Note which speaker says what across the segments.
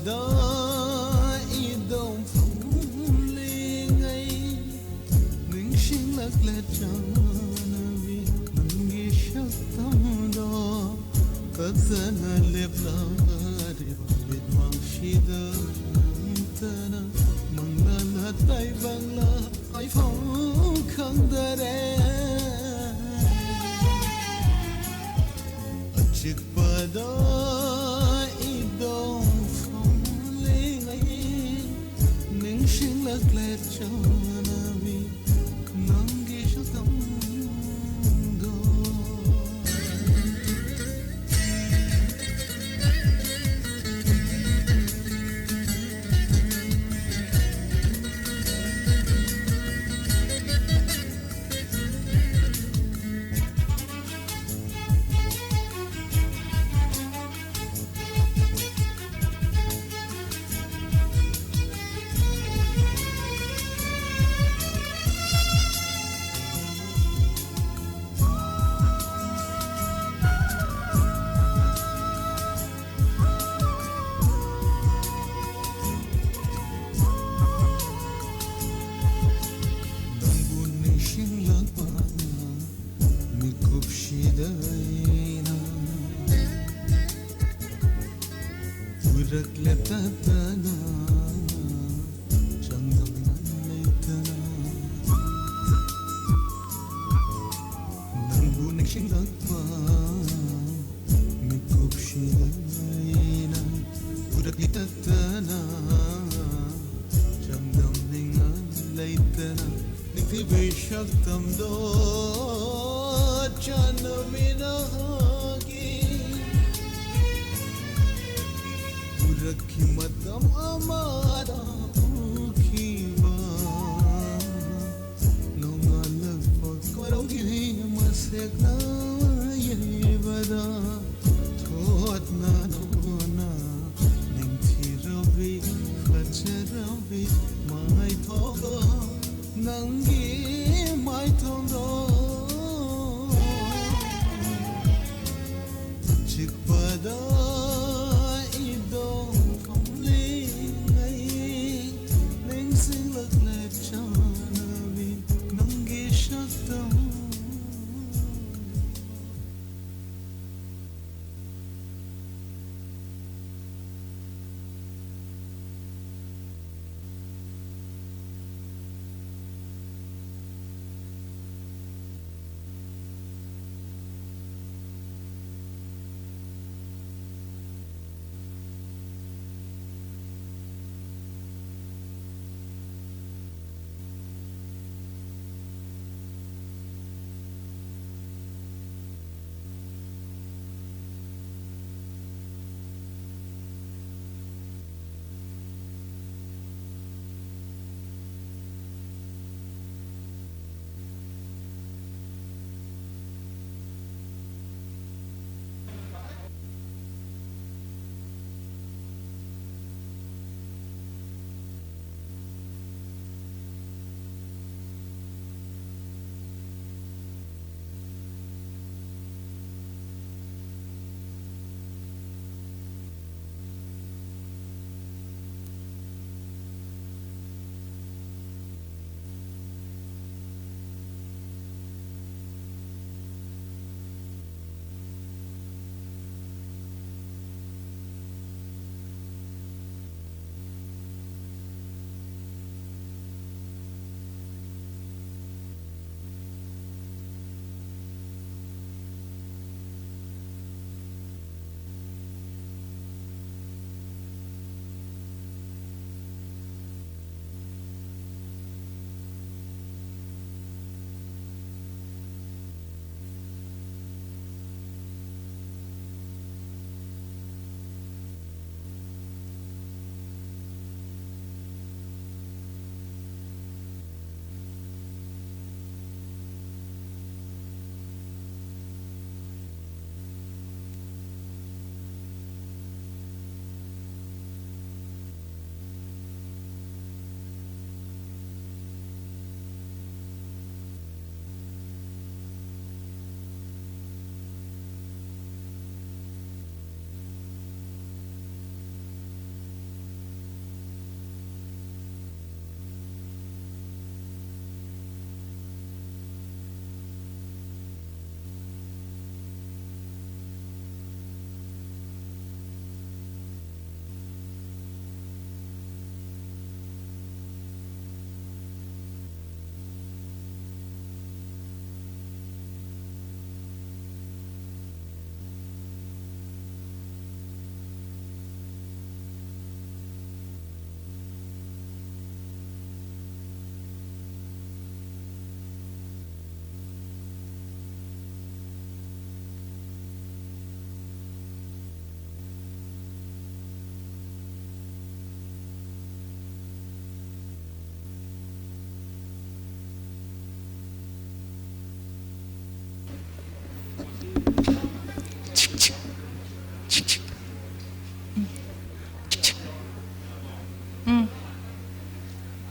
Speaker 1: đó ý đông phong lên ngay mình xin lạc lệ chẳng vì mình nghĩ sắc tâm đó các thân lệp la để biết mang chi đó tana mang la tay vang la ai phong khang dare chiếc bờ đó ít đông phong lên ấy mình xin lạc lệ cho nabi nang ghi cho tâm đó Urak letatana Chandam leitana Nangbunik singakpa Mikup shidayna Urak letatana Chandam ningan leitana Nigtibi shaktam do Chanamina Rakhi matam amara ukhiba Nongalag pagkarogi masekna yebada Thot na nona Ningthirabi khacharabi Mai thoga Nangi mai thoga Chikpada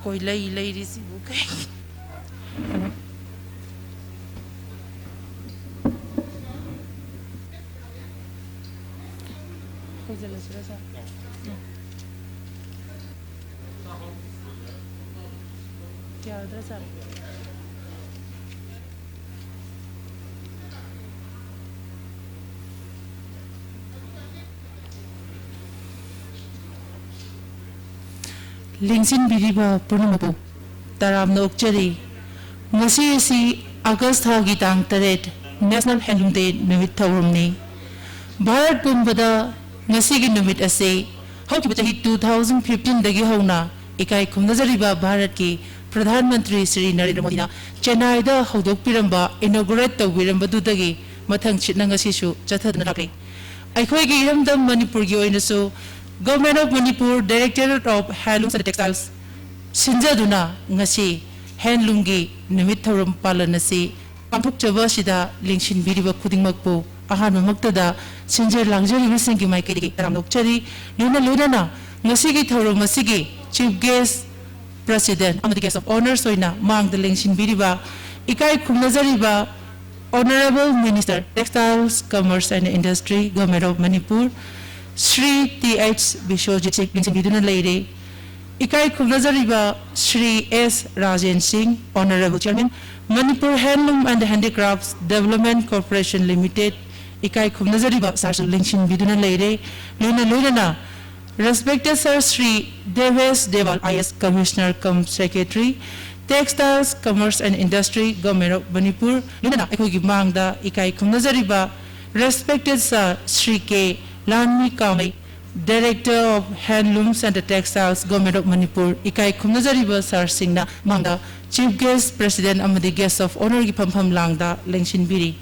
Speaker 2: Koi lay risibu kay. Koi jala sira sa. Kya adra sa. Lingsin biriba purnamu taram no okchari ngasi si August thagi tang taret National Handloom Day numit thawrumni Bharat pumbada ngasi gi numit ase hauki chahi 2015 dagi hauna ikai khumnajariba Bharat ki Pradhan Mantri Shri Narendra Modi na Chennai da hodok piramba inaugurate tawiramba dudagi mathang chitna ngasi su chathadna rakli aikhoi gi iramdam Manipur gi oina so Government of Manipur Directorate of Handlooms and Textiles Sinjaduna ngasi handloom gi numit thawram palan asi pangthokchaba sida lingshin biriba khudingmakpu ahan maktada sinjer langjari bisingi maikedi taramnokchari luna ngasi gi thawram asigi Chief Guest President amadi Guest of Honor soina mang the lingshin biriba ikai khumnajariba Honorable Minister Textiles Commerce and Industry Government of Manipur Shri T.H. Bishojit Singh Lingshin Biduna Lady Ikai Khumnajariba Shri S. Rajen Singh Honorable Chairman Manipur Handloom and Handicrafts Development Corporation Limited Ikai Khumnajariba Sarsul Lingshin Biduna Lady Luna Respected Sir Shri Deves Deval IS Commissioner cum Secretary Textiles Commerce and Industry Government of Manipur Luna Ikogi Mangda Ikai Khumnajariba Respected Sir Shri K. Lanmi Kamai, Director of Handlooms and Textiles, Government of Manipur, Ikai Khumnajariba Sar Singna Mangda, Chief Guest President Amadi Guest of Honor Gipampam Langda, Lengshin Biri.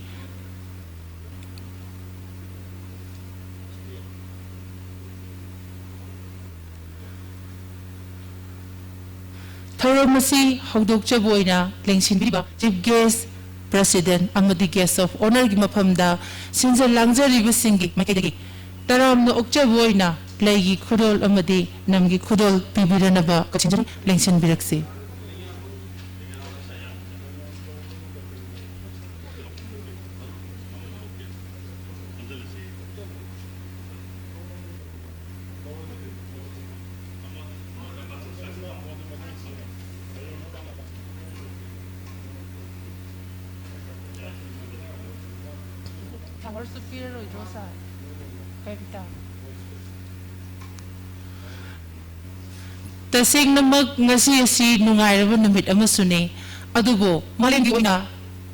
Speaker 2: Tharamasi Haudok Chaboina, Lengshin Biriba, Chief Guest President Amadi Guest of Honor Gimapamda, Sinza Langjariba Singi, Makedegi. Taram no okchaboina laigi khudol amadi namgi khudol pibiranaba kachinjari lengsin biraksi Our superior Rosa Tasing namag ngasi si nungairaba namit amasune adubo malingi oina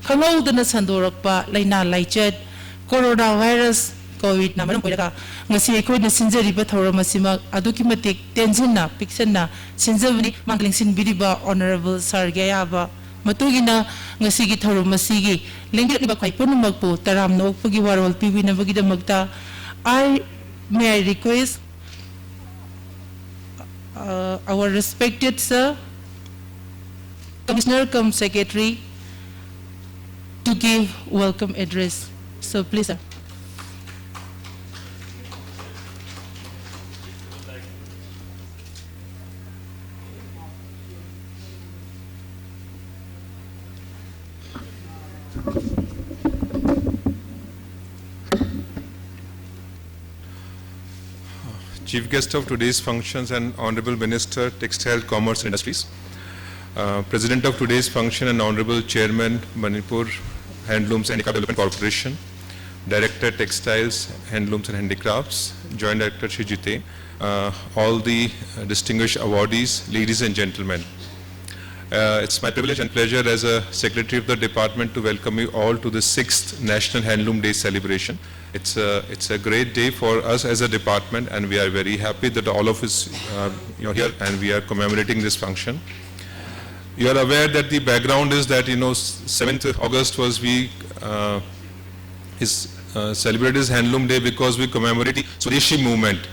Speaker 2: khangawda na sandorakpa laina laichet coronavirus covid na manam poilaka ngasi ekoi na sinjariba thawramasima aduki matik tension na picture na sinjabni manglingsin biriba honorable sir gayaba matugina ngasi gi thawramasigi lengliba khaipunum magpu taram no okpagi warol pibina bagida magta may I request our respected Sir, Commissioner cum Secretary to give welcome address. So please, sir.
Speaker 3: Chief guest of today's functions and Honorable Minister, Textile, Commerce and Industries. President of today's function and Honorable Chairman, Manipur Handlooms and Development Corporation. Director, Textiles, Handlooms and Handicrafts. Joint Director, Shri Jite. All the distinguished awardees, ladies and gentlemen. It's my privilege and pleasure as a Secretary of the Department to welcome you all to the 6th National Handloom Day celebration. It's a great day for us as a department, and we are very happy that all of us here and we are commemorating this function. You are aware that the background is that 7th August was celebrated as Handloom Day because we commemorate the Swadeshi movement.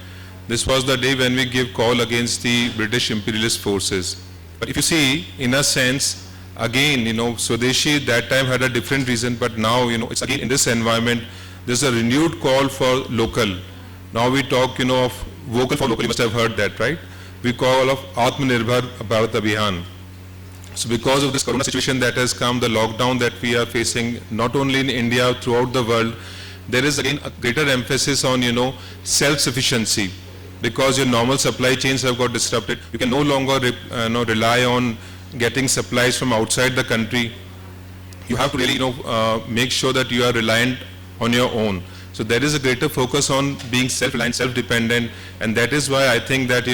Speaker 3: This was the day when we give call against the British imperialist forces. But if you see, in a sense, again, Swadeshi that time had a different reason, but now, it's again in this environment, there's a renewed call for local. Now we talk, of vocal for local. You must have heard that, right? we call of Atmanirbhar Bharat Abhiyan. So because of this corona situation that has come, the lockdown that we are facing, not only in India, throughout the world, there is again a greater emphasis on, self-sufficiency. Because your normal supply chains have got disrupted, you can no longer rely on getting supplies from outside the country. You have to really, make sure that you are reliant on your own. So there is a greater focus on being self-reliant, self-dependent, and that is why I think that,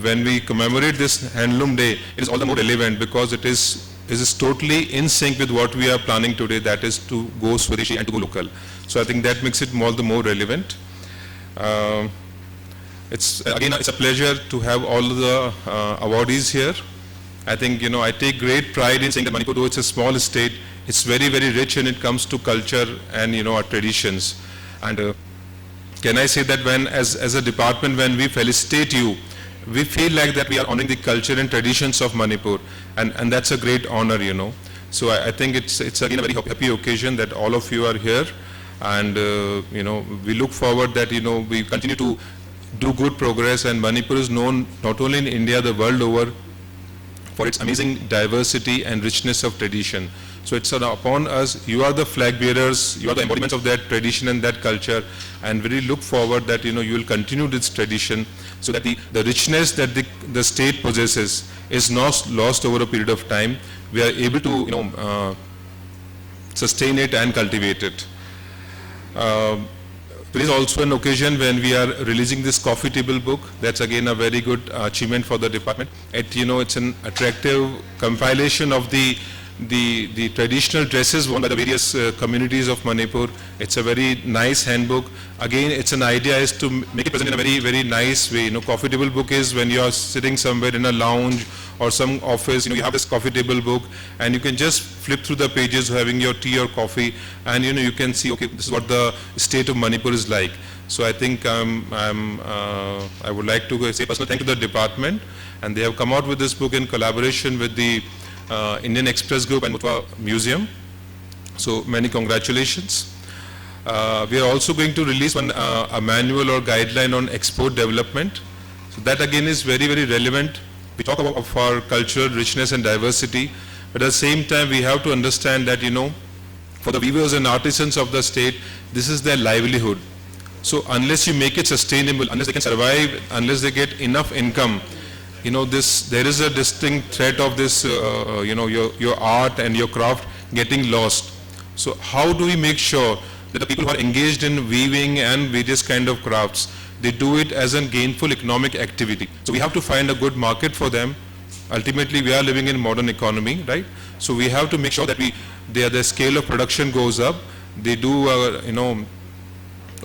Speaker 3: when we commemorate this Handloom Day, it is all the more relevant because it is totally in sync with what we are planning today, that is to go Swadeshi and to go local. So I think that makes it all the more relevant. It's a pleasure to have all the awardees here. I think, I take great pride in saying that Manipur, though it's a small state, it's very, very rich when it comes to culture and, our traditions. And can I say that when, as a department, when we felicitate you, we feel like that we are honoring the culture and traditions of Manipur, and that's a great honor, So I think it's again a very happy occasion that all of you are here, and we look forward that we continue to do good progress, and Manipur is known not only in India, the world over, for its amazing diversity and richness of tradition. So it's upon us, you are the flag bearers, you are the embodiments of that tradition and that culture, and we really look forward that you will continue this tradition so that the richness that the state possesses is not lost over a period of time. We are able to sustain it and cultivate it. There is also an occasion when we are releasing this coffee table book. That's again a very good achievement for the department. It's an attractive compilation of the traditional dresses worn by the various communities of Manipur. It's a very nice handbook. Again, it's an idea is to make it present in a very, very nice way. Coffee table book is when you are sitting somewhere in a lounge or some office, you have this coffee table book, and you can just flip through the pages having your tea or coffee, and you can see, okay, this is what the state of Manipur is like. So I think I would like to say personal thank to the department, and they have come out with this book in collaboration with the Indian Express Group and Mutwa Museum. So many congratulations. We are also going to release a manual or guideline on export development. So that again is very, very relevant. We talk about of our cultural richness and diversity, but at the same time we have to understand that, for the weavers and artisans of the state, this is their livelihood. So unless you make it sustainable, unless they can survive, unless they get enough income, there is a distinct threat of this, your art and your craft getting lost. So how do we make sure that the people who are engaged in weaving and various kind of crafts, they do it as a gainful economic activity? So we have to find a good market for them. Ultimately, we are living in modern economy, right? So we have to make sure that the scale of production goes up. They do,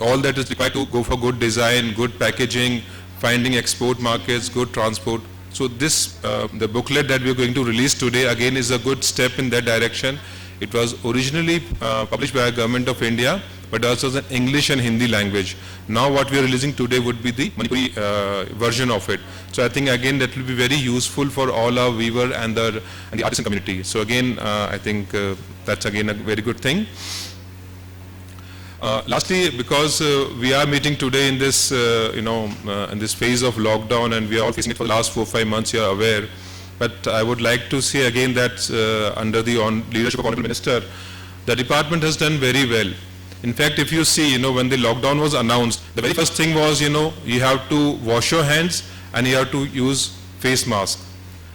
Speaker 3: all that is required to go for good design, good packaging, finding export markets, good transport. So this, the booklet that we are going to release today again is a good step in that direction. It was originally published by the Government of India, but also in English and Hindi language. Now what we are releasing today would be the Manipuri version of it. So I think again that will be very useful for all our weaver and the artisan community. So again, I think that's again a very good thing. Lastly, because we are meeting today in this, in this phase of lockdown, and we are all facing it for the last 4 or 5 months, you are aware. But I would like to say again that under the leadership of Honorable Minister, the department has done very well. In fact, if you see, when the lockdown was announced, the very first thing was, you have to wash your hands and you have to use face mask.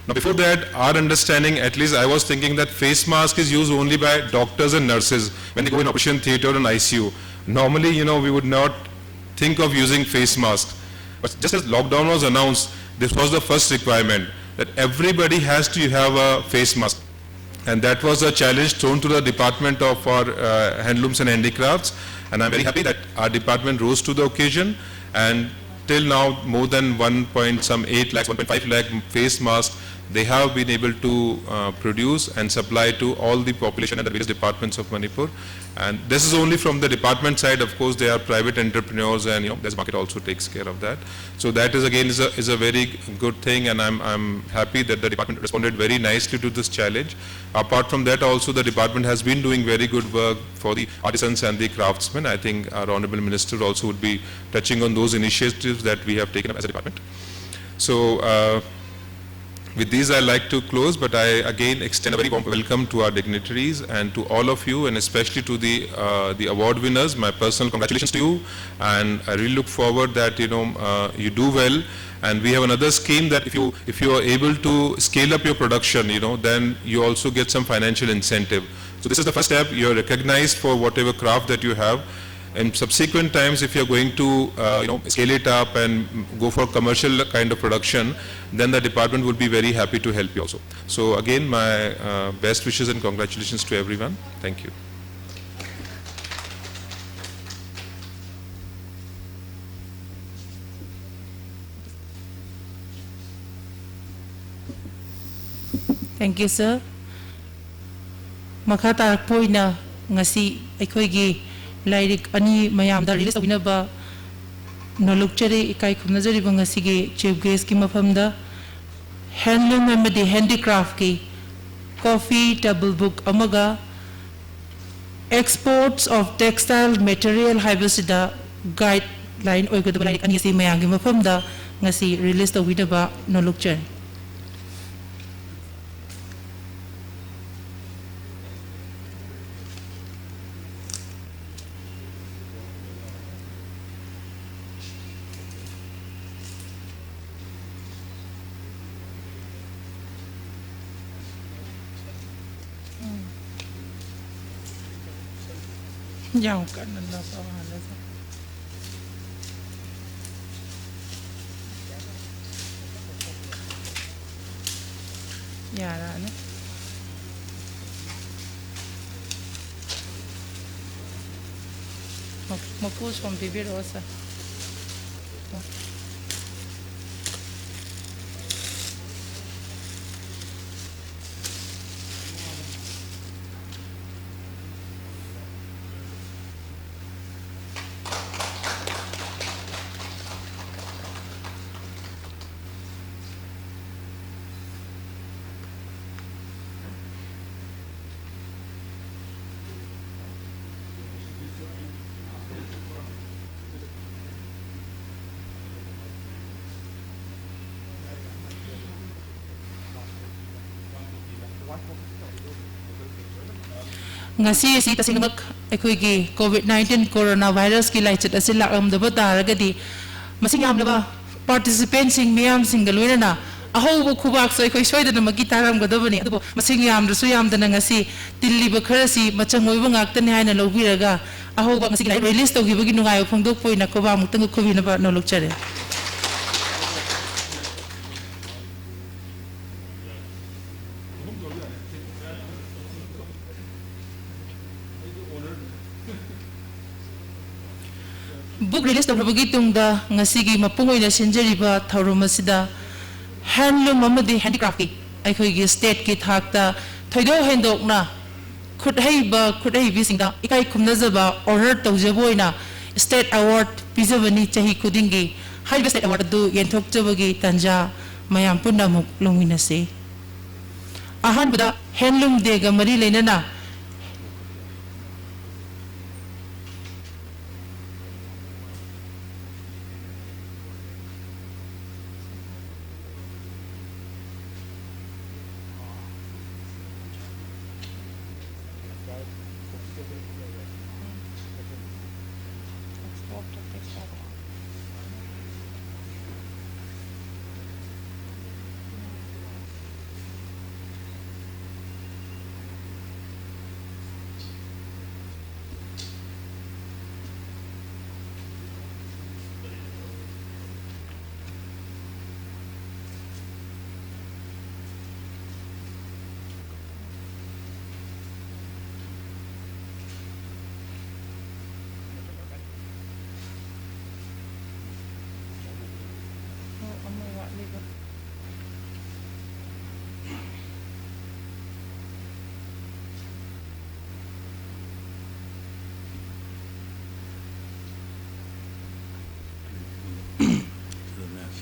Speaker 3: Now before that, our understanding, at least I was thinking that face mask is used only by doctors and nurses when they go in operation theatre and ICU. Normally, we would not think of using face mask. But just as lockdown was announced, this was the first requirement, that everybody has to have a face mask. And that was a challenge thrown to the department of our handlooms and handicrafts. And I'm very happy that our department rose to the occasion, and till now more than 1.8 lakhs, 1.5 lakh face masks they have been able to produce and supply to all the population and the various departments of Manipur. And this is only from the department side. Of course, they are private entrepreneurs, and this market also takes care of that. So that is again is a very good thing, and I'm happy that the department responded very nicely to this challenge. Apart from that, also the department has been doing very good work for the artisans and the craftsmen. I think our Honorable Minister also would be touching on those initiatives that we have taken up as a department. So with these, I like to close, but I again extend a very warm welcome to our dignitaries and to all of you, and especially to the award winners. My personal congratulations to you, and I really look forward that you do well. And we have another scheme that if you are able to scale up your production, then you also get some financial incentive. So this is the first step. You are recognized for whatever craft that you have. In subsequent times, if you're going to scale it up and go for commercial kind of production, then the department would be very happy to help you also. So again, my best wishes and congratulations to everyone. Thank you.
Speaker 2: Thank you, sir. Makha tarak po na ngasi aikoigi lairik ani mayam da release tawina ba nolukchare ikai khumnajari ba ngasi ge chief guest ki mafamda handloom amadi handicraft ki coffee table book amaga exports of textile material haibasida guideline oigadaba lairik ani si mayam gi mafamda ngasi release tawina ba nolukchare. Yang kanan na pangalan sa yara na mapus from Bibi Rosa. Ngasi si tasingamak aikoigi COVID-19 coronavirus ki laichat asil lakramdaba taragadi masing yamlaba participants sing miyam singalwina na ahobo khubak so aikoi soidana magi taramgadabani adubo masing yamdrasu yamdana ngasi tilliba kharasi machangoiba ngaktani haina lobiraga ahoba ngasi lai release tawgibagi nungayo phongdok poina koba mutang khobina ba nolokchare. Book release tawrabagi tungda ngasigi mapungoi na sinjariba thaurumasida handloom amadi handicraft ki aikoigi state ki thakta thoido hendokna khudhaibi singda ikai khumnajaba order tawjaboina state award pijabani chahi kudingi haiba state award du yenthokjabagi tanja mayam punamuk longminase ahanbada handloom day ga mari leinana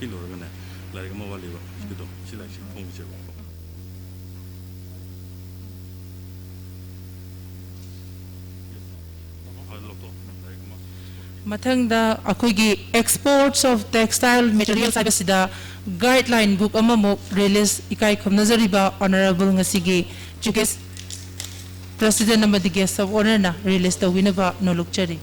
Speaker 4: Hilorgana, like Mawaliva, Skido, she likes it, Pongo. I look like
Speaker 2: Mathangda akoigi exports of textile materials habasida guideline book amamo release ikai khomnazariba honorable ngasigi chukes president amadi guest of honor na release the winaba nolukchari.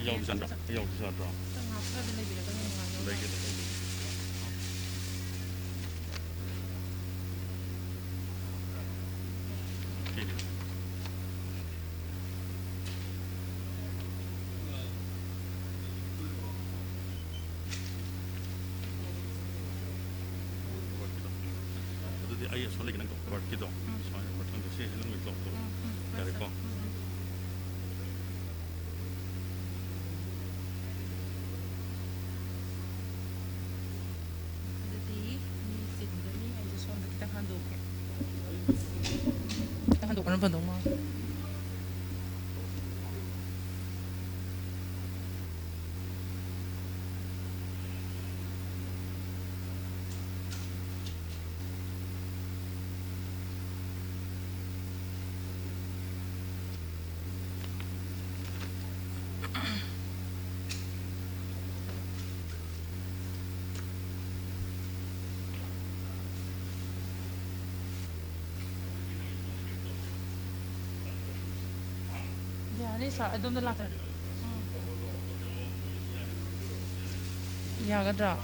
Speaker 4: Yêu dân đó, yêu dân đó. Lấy cái này. Jadi ayah soalnya kita buat kita, soalnya buat orang tu sih, helm itu tu, dari kau.
Speaker 2: Ano ba dong mo? Sa adom na lahat. Yagadra.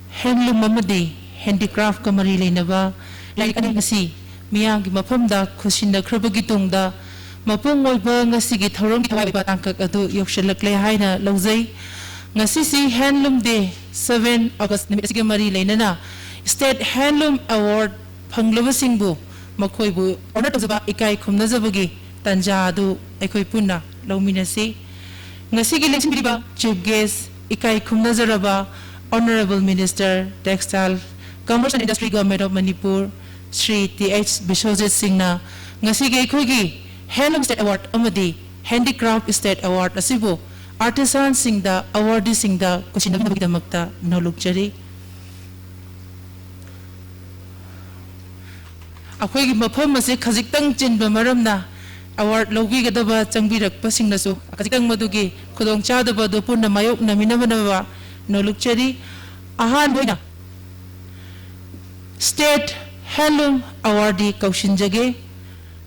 Speaker 2: Handloom amadi handicraft ka mari lainaba like ani ngasi miyang gi mafamda khusinda khrabagi tungda mapung oiba ngasi gi thorong gi thawai ba tangkak adu yokshalakle haina lawjai ngasi si handloom day 7 August nimit sige mari lainana state handloom award phanglaba singbu makhoi bu honor tawjaba ikai khumna jabagi tanja adu aikoi punna lawminasi ngasi gi lection biba chief guest ikai khumna jaraba Honorable Minister, Textile, Commerce and Industry Government of Manipur, Sri T.H. Bishojit Singh na ngasige khogi Handloom State Award amadi Handicraft State Award asibu artisan singda awardee singda kusinabina bidamakta nolukjari akhoigi mafam ase khajiktang chinba maramna award logi gadaba changbirak pasingnasu khajiktang madugi khudong chadaba do punna mayok naminabana nolukchari ahan boina State Handloom Awardee Kaushinjage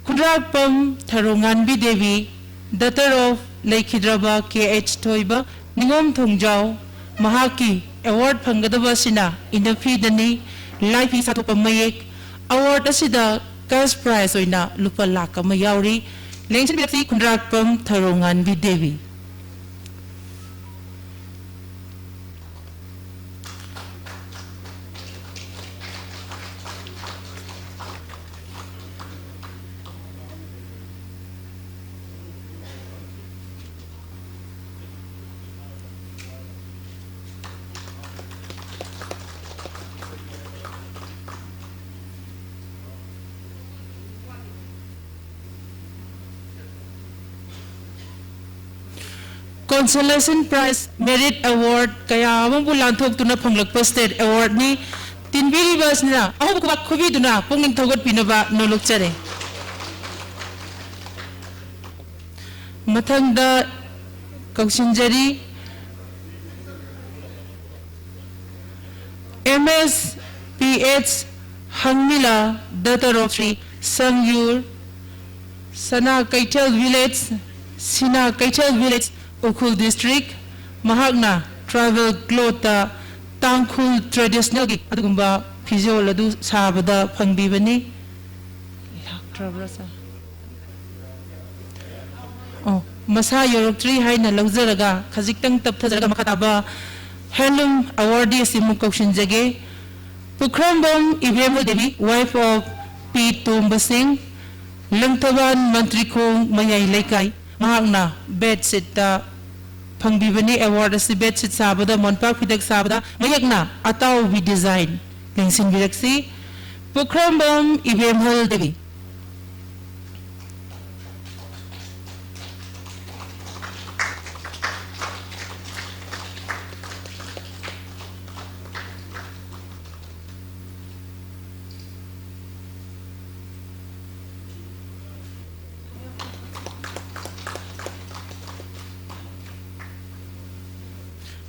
Speaker 2: Kudrapam Tharonganbi Devi daughter of Laikhidraba K.H. Toiba Ningom Thongjau Mahaki Award Phangadaba Sina Inafidani Life Satupamayak Award Asida Cash Prize Oina Lupa Laka Mayauri Lengsin Beti Kudrapam Tharonganbi Devi Consolation Prize Merit Award kaya among bulanthok tuna phanglakpa State Award ni tinbiri bas na ako kubak khubi duna punging thogot pinaba nolukchare mathangda Kaushinjari MS PH Hangmila daughter of Sri Sangyur Sana Kaichal Village Sina Kaichal Village Ukul District, Mahagna, Travel Glota, Tangkul Traditional Gig, Adugumba, फिजोल अदु साबदा फंगबीबनी मसा योरक्ट्री हाइना लौजरगा खजिक्तंग तपथजरगा मखताबा handloom awardee सिमु कौशन जगे Pukhrambam Ibrahim Devi wife of P Tomba Singh लंगथबान मंत्री खोंग मयाई लेकाई महांगना बेडशीट फंगबीबनी अवार्ड असि बेडशीट साबदा मोनपा फिदक साबदा मयकना अताव वि डिजाइन लेंसिन बिरक्सी पुखरमबम इब्राहिम देवी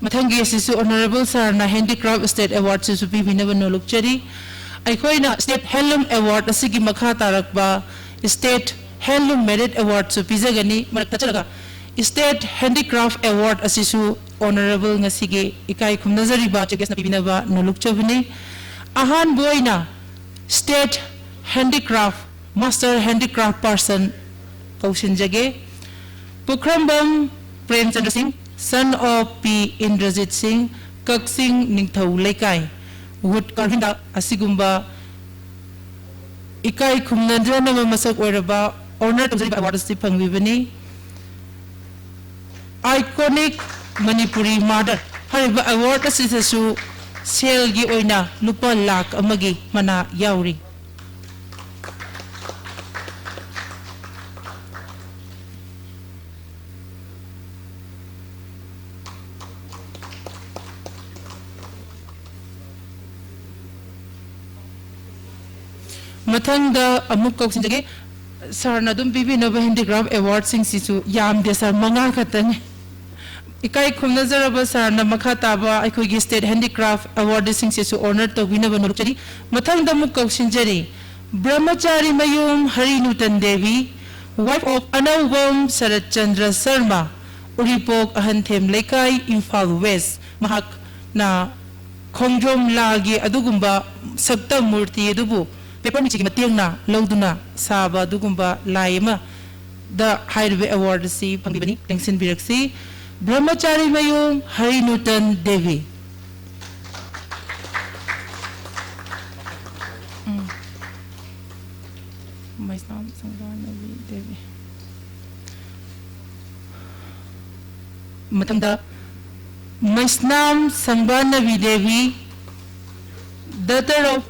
Speaker 2: मथंगी असिसु ऑनरेबल सरना हैंडीक्राफ्ट स्टेट अवार्ड से सुपी बिनबन नोलुकचरी अखोइना स्टेट हैंडलूम अवार्ड असिगी मखा तारकबा स्टेट हैंडलूम मेरिट अवार्ड सु पिजगनी मरक तचरगा स्टेट हैंडीक्राफ्ट अवार्ड असिसु ऑनरेबल ngasiगे इकाई खुमनजरीबा चेकेसना पिबिनबा नोलुकचबनी अहान बोइना state handicraft master handicraft person कौशन जगे Pukhrambam Premchandra Singh son of P. Indrajit Singh, Kaksing Ningthau Laikai, wood carvinda Asigumba Ikai Kumnandana Masak Weraba, honor to the award Stipang Vivani, iconic Manipuri murder. However, award assistu Selgi Oina, Lupa Lak Amagi, Mana Yauri. मथंगदा अमुक कौशन जगे सरना दुम बिबिनब handicraft award सिंह सिसु याम दे सर मंगा खतन इकाई खुमनजरब सरना मखा ताबा अखोगी स्टेट हैंडीक्राफ्ट अवार्ड सिंह सिसु ऑनर तौबिनब नुरचरी मथंगदा अमुक कौशन जरी ब्रह्मचारी मयूम हरिनुतन देवी वाइफ ऑफ अनौबम शरद चंद्र शर्मा उरिपोक अहंथेम लेकाई इम्फाल वेस्ट महक ना खोंजोम लागे अदुगुंबा सप्त मूर्ति अदुबु पेपर मिची मतेंगना लौदुना साबा दुगुंबा लाइमा the हाइरवे award C फंगिबनी tension बिरक्सी Brahmachari Mayum Harinutan Devi Maisnam संगवानवी Devi मतंगदा Maisnam संगवानवी Devi daughter of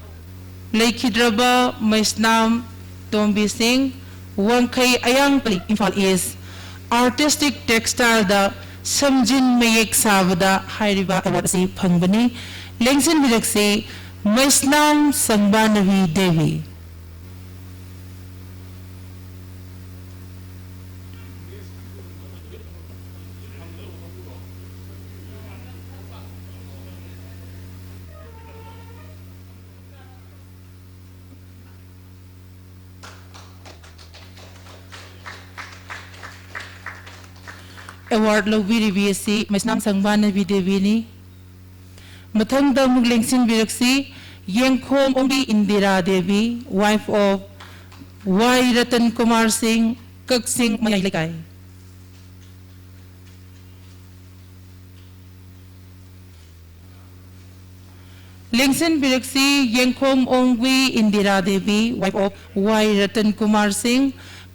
Speaker 2: Laikhidraba Maisnam Tombi Singh, Wangkai Ayangpali, Imphal East, artistic textile da Samjin Mayek Savada, Hairiba Awasi Pangbani, Lengsin Vilaksi, Maisnam Sangbanavi Devi. Award Lobiri BSc, Maisnam Sangbana Videvini, Matangda Muglingsin Biraksi, Yengkhom Ombi Indira Devi, wife of Y. Ratan Kumar Singh, Kaksing Mayalikai. Lingsin Biraksi, Yengkhom Ombi Indira Devi, wife of Y. Ratan Kumar Singh,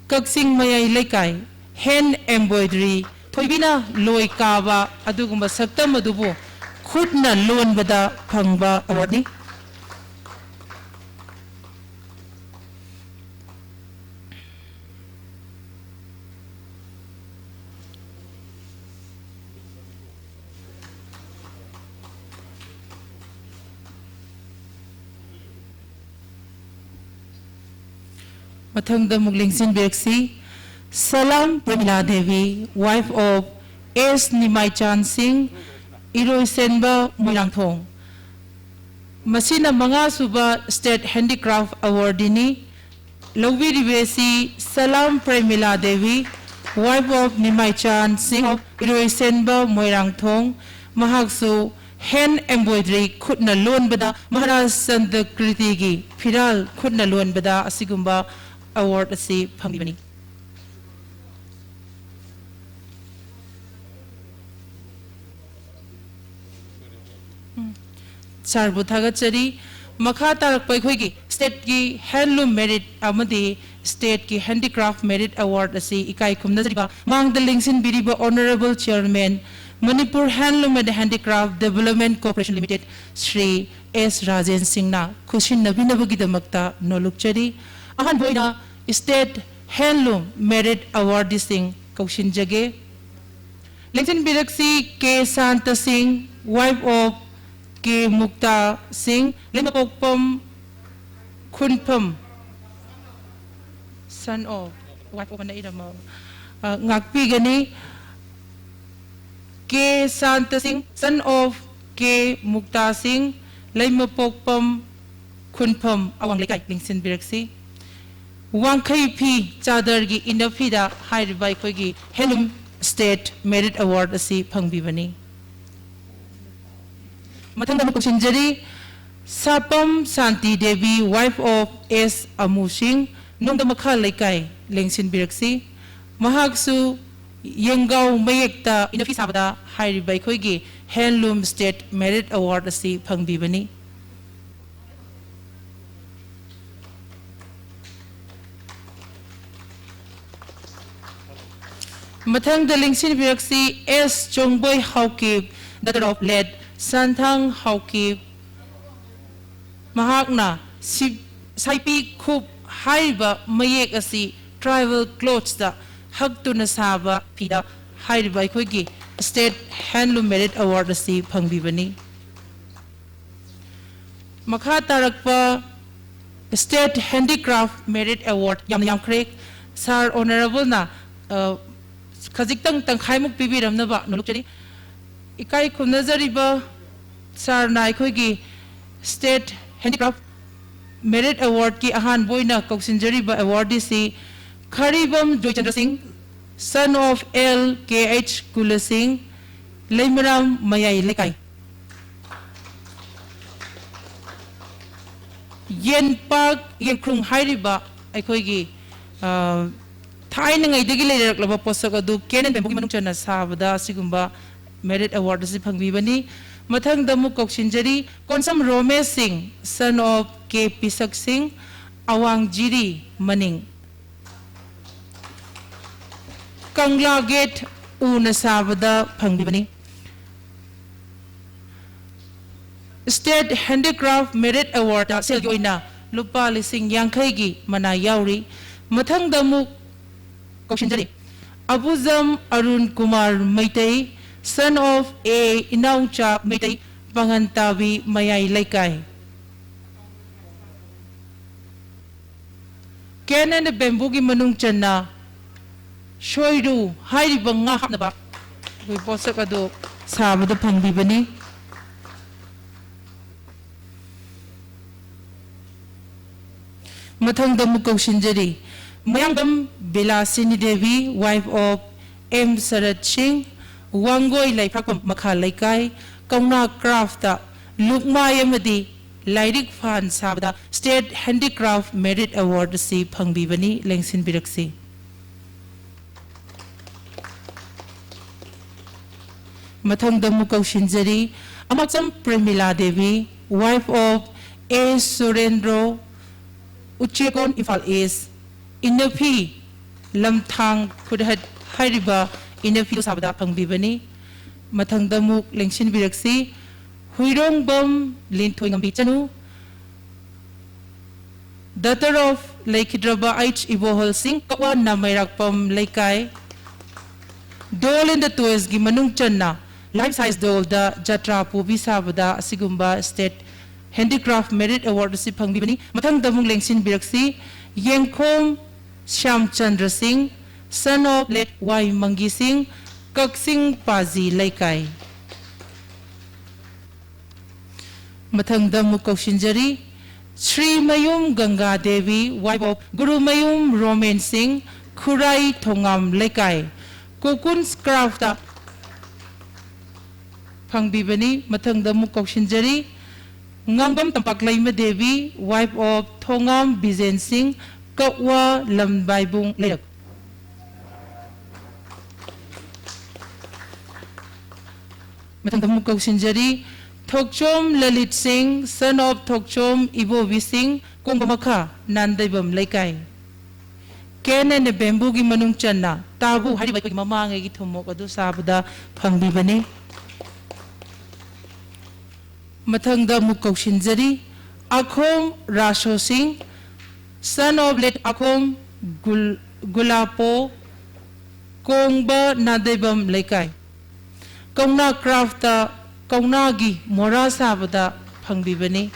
Speaker 2: Kaksing Mayalikai, hand embroidery. Thoibina loi kaba adugumba saktam adubu khudna loan bada phangba awardni Mathangda Muglingsin Biraksi Salam Pramila Devi, wife of S. Nimaichan Singh, Iroi Senba Moirangthong. Masina Manga Suba State Handicraft Awardini, Lovi Rivesi Salam Pramila Devi, wife of Nimaichan Singh, Iroi Senba Moirangthong, Mahaksu hand embroidery khutna loan bada Maharaj Santa Kriti gi Phiral khutna loan bada asigumba award asi phangibani Sarbu Thagachari Makha Tarak Paikhoigi State ki Handloom Merit Amadi State ki Handicraft Merit Award asi ikai kumnazriba Mang the Lingsin Biriba Honorable Chairman Manipur Handloom and Handicraft Development Corporation Limited Shri S. Rajan Singh na Kushin Nabinabagidamakta Nolukchari Ahan Boina State Handloom Merit Award Singh Kaushin Jage Lingsin Biraksi K. Santa Singh wife of K. Mukta Singh Limapokpam Kunpam son of wife of Naidamo Ngakpigani K. Santa Singh son of K. Mukta Singh Limapokpam Kunpam Awang Lekai Lingsin Biraksi Wangkai P. Chadargi Indafida hired by Kogi Helum State Merit Award asi Pangbivani Matanda Kushinjari Sapam Santi Devi, wife of S. Amu Singh, Nondamakha Lekai, Lengsin Biraksi, Mahaksu Yengau Mayekta Inafisabada, hired by Koigi, Handloom State Merit Award asi Pangbivani. Matang the Lengsin Biraksi, S. Chongboy Haukib, daughter of late Santhang Haukib Mahakna Saipi Kup Haiba Mayek asi tribal clothes da Haktu Nasaba Pida hired by Koigi State Handloom Merit Award asi Pangbivani Makha Tarakpa State Handicraft Merit Award Yam Yam Krek Sar Honorable na Kaziktang Tanghaimuk Pibiram Naba Nolukchari Ikai Kunazariba Sar Naikogi State Handicraft Merit Award ki Ahan Boina Koksinjariba awardee si Karibam Joychandra Singh, son of L. K.H. Kula Singh, Laimaram Mayai Lekai. Yen Park Yen Krung Hairiba Aikogi Thai Nangai Digile Lava Posakadu Kenan Pembuki Manuchana Savada Sigumba Merit Award si Pangbivani Mathang Damu Kokshinjari Konsam Rome Singh son of K. Pisak Singh Awang Jiri Maning Kangla Gate Una Savada Pangbivani State Handicraft Merit Award Selgoina Lupa Lising Yankhaigi Mana Yauri Mathang Damu Kokshinjari Abuzam Arun Kumar Maitai son of A. Inaucha Maitai Pangantawi Mayai Laikai Kenan the Bambugi Manung Chana Shoidu Hairibang Nahanaba we Posakado Sabada Pangbivani Mathang Damu Kokshinjari Mayangam Bilasini Devi, wife of M. Sarat Singh Wangoi Laipakam Makha Laikai, Kauna Crafta, Lukma Yamadi, Lairik Fan Sabda, State Handicraft Merit Award si Pangbivani, Lengsin Biraksi. Mathang Damu Kaushinjari, Amaksam Premila Devi, wife of A. Surendro, Uchekon Ifal East, Inapi, Lamthang Kudhat Hariba, Inapi Sabda Pangbivani, Mathang Damu Lengsin Biraksi, Huirong Bom Lintuingam Bichanu, daughter of Laikidraba H. Ibohol Singh, Kawan Namairakpam Laikai, Dole in the Toys Gimanung Channa, life size doll the Jatra Pubi Sabada, Sigumba State Handicraft Merit Award si Pangbivani, Mathang Damu Lengsin Biraksi, Yengkom Shyam Chandra Singh, son of late Y. Mangi Singh, Kaksing Pazi Laikai. Mathang Damu Kaushinjari, Sri Mayum Ganga Devi, wife of Guru Mayum Roman Singh, Kurai Thongam Laikai, Kokun's Crafta, फंगबीबनी मथंगदा मुक कौशिनजरी ngangbam tampak laima devi wife of thongam bizen singh kawa lambaibung lerak mathangda mukaw sinjari thokchom lalit singh son of thokchom ibo singh kongbamakha nandaibam laikai kene ne bamboo gi manung channa tabu haribai ko mamangai gi thomok adu sabda phangbibani Mathangda Mukoshinjari, Akhom Rasho Singh, son of late Akhom Gulapo, Kongba Nadebam Lekai. Kongna Crafta, Kongnagi, Mora Sabada, Pangbibani.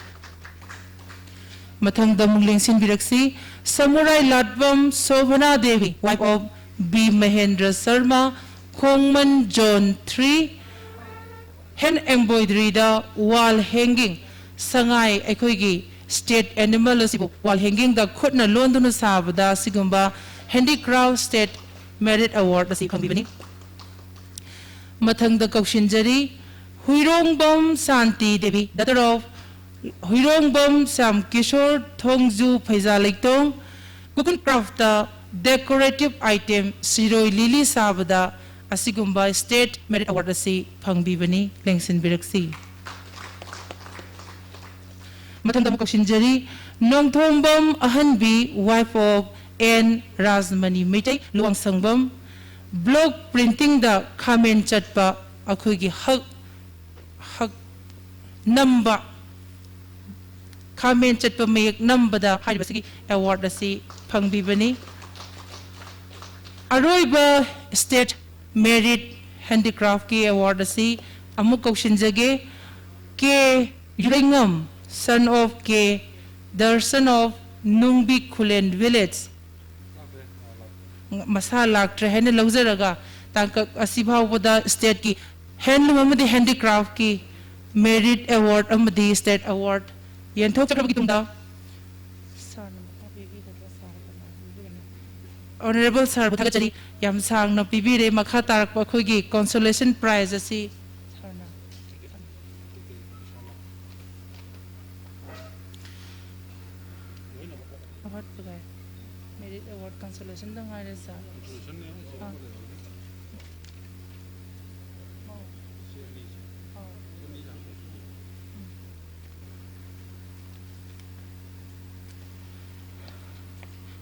Speaker 2: Mathangda Mungling Sinbiraksi, Samurai Latvam Sobhana Devi, wife of B. Mahendra Sarma, Kongman John 3, hand embroidery da wall hanging sangai ekhoigi state animal asibu wall hanging da khutna londunu sabda sigumba handicraft state merit award asi khambibani mathang da kaushinjari huirongbam santi devi daughter of huirongbam sam kishore thongju phaiza lektong kukun craft da decorative item siroi lili sabda asigumba state merit award asi phangbibani lengsin biraksi mathangda mukoshinjari nongthombam ahanbi wife of N Rajmani Meitai luang sangbam block printing da khamen chatpa akhoigi hak number khamen chatpa mayek number da haibasigi award asi phangbibani aroiba state merit handicraft ki award asi amuk kaushinjage K Yuringam son of K Darsan of Nungbi Kulen village masala trehen lawzaraga tanka asibhawda state ki handloom amadi handicraft ki merit award amadi state award yenthok chakrabki tungda Honorable Sir Bhattacharya yam sang na pibire makha tarak pa khogi consolation prize asi sarna award pagai merit award consolation dang ai sa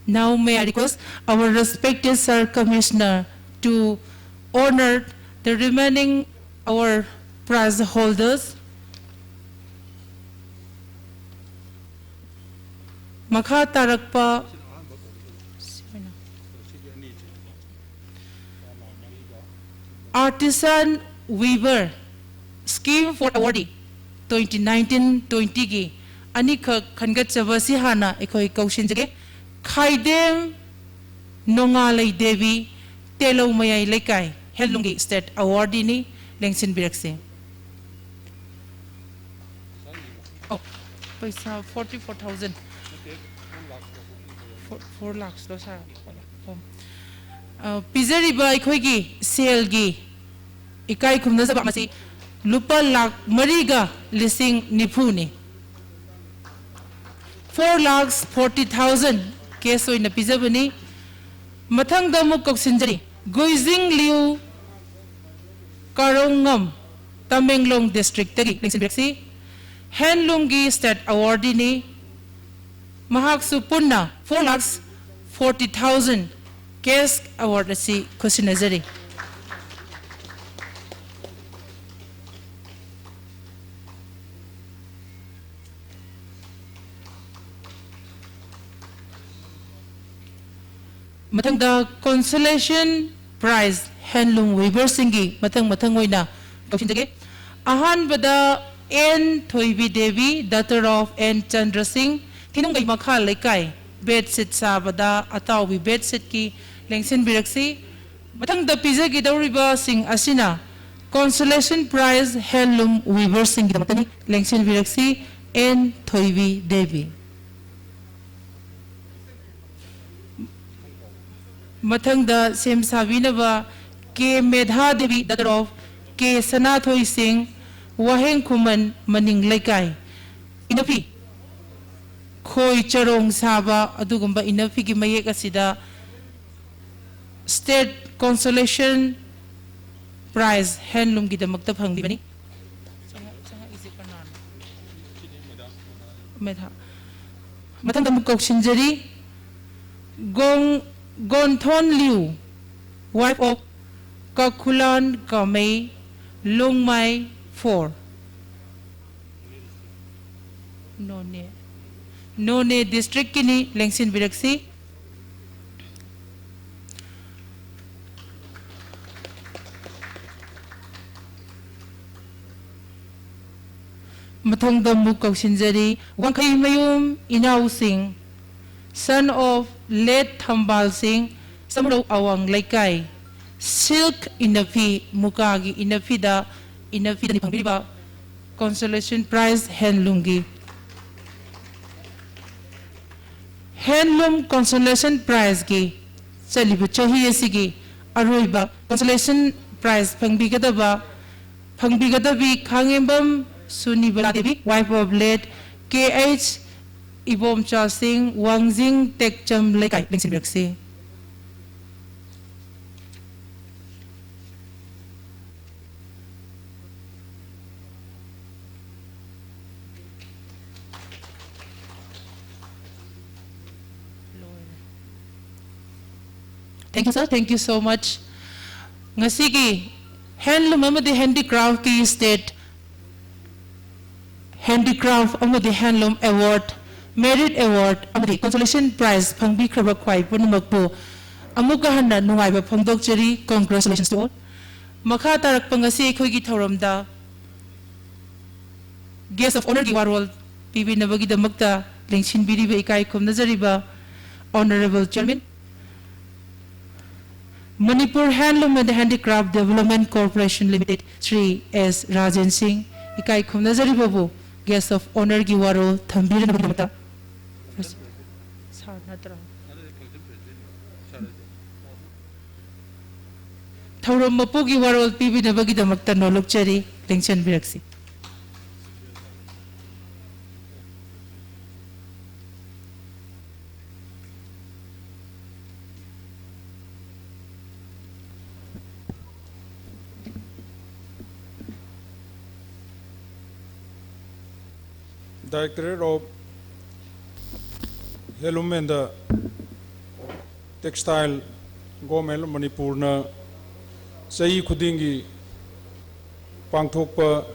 Speaker 2: Now may I request our respected Sir Commissioner to honor the remaining our prize holders. Makha tarakpa Artisan Weaver Scheme for Awardee 2019-20 gi anika khangat chabasi hana ekhoi kaushinjage Khaidem Nongalai Devi Telo Mayai Lekai Helungi State Awardee ni Lengsin Biraksi. Oh, paisa 44,000. 4 lakhs lo sa. Pizari ba ikhoigi sale gi ikai khumna sa ba masi lupa lakh mariga lising nipuni 4,40,000 case in the Pizabani Mathang Damuk Sinjari Guizing Liu Karongam Tamenglong District Tagi Handlungi State Awardini Mahak Supunna 4,40,000 case award si Kusinazari Mathang the consolation prize handloom weaver singi mathang oina kaushinjage ahan bada N Thoibi Devi daughter of N Chandra Singh tinungai makha lekai bed sit sabada atawi bed sit ki lengsin biraksi mathang the pizza gi dawriba sing asina consolation prize handloom weaver singi matani lengsin biraksi N Thoibi Devi Mathang the same Savinava K Medha Devi daughter of K Sanathoi Singh waheng kuman maning laikai inapi khoi charong saba adugumba inapi gi mayek asida state consolation prize handloom gi damakta phangbi bani mathang da mukok sinjari Gonthon Liu, wife of Kakulan Kamei Lungmai 4. None district kini Lengsin Biraksi. Mathang da mukok sinjari Wangkai Mayum Inau Singh, son of late Thambal Singh, Samro Awang Laikai, Silk Inapi, Mukagi Inapida ni Pangbiba, Consolation Prize Handloom. Handloom Consolation Prize gi, Salibu Chahi Sigi, Aruiba, Consolation Prize Pangbigadabi, Kangembam Sunibala Devi, wife of late K.H. Ibom Cha Singh, Wangjing Tekcham Laikai, Lengsin Biraksi. Thank you, sir. Thank you so much. Ngasigi, handloom amadi handicraft ki state handicraft amadi handloom award, merit award amadi consolation prize phangbi khraba khwai punamakpu amuka hanna nungaiba phangdokchari. Congratulations to all. Makha tarak pangasi khoi thauramda guest of honor gi warol pibi nabagi damakta lengsin biriba ikai khomnajariba honorable chairman Manipur Handloom and Handicraft Development Corporation Limited, Sri S. Rajan Singh, Ikai Khomnajari Babu, guest of honor Giwaro, Thambir Nabata. Thauram Mapu Giwaro, Pibi Nabagi Damakta Nolok Chari, Lengchen Biraksi.
Speaker 5: Directorate of Handloom and Textile Government of Manipur na Sahi Khudingi Pangthokpa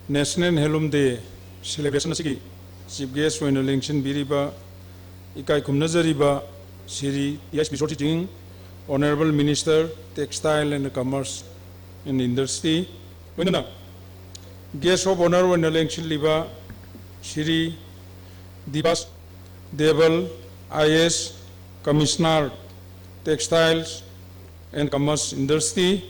Speaker 5: National Handloom Day celebration asigi chief guest oina lengsin biriba ikai khumnajariba Sri T.S. Bisoti Ting, Honorable Minister Textile and Commerce and Industry. Guest of honor when election liba Shri Dipas Deval IS Commissioner Textiles and Commerce Industry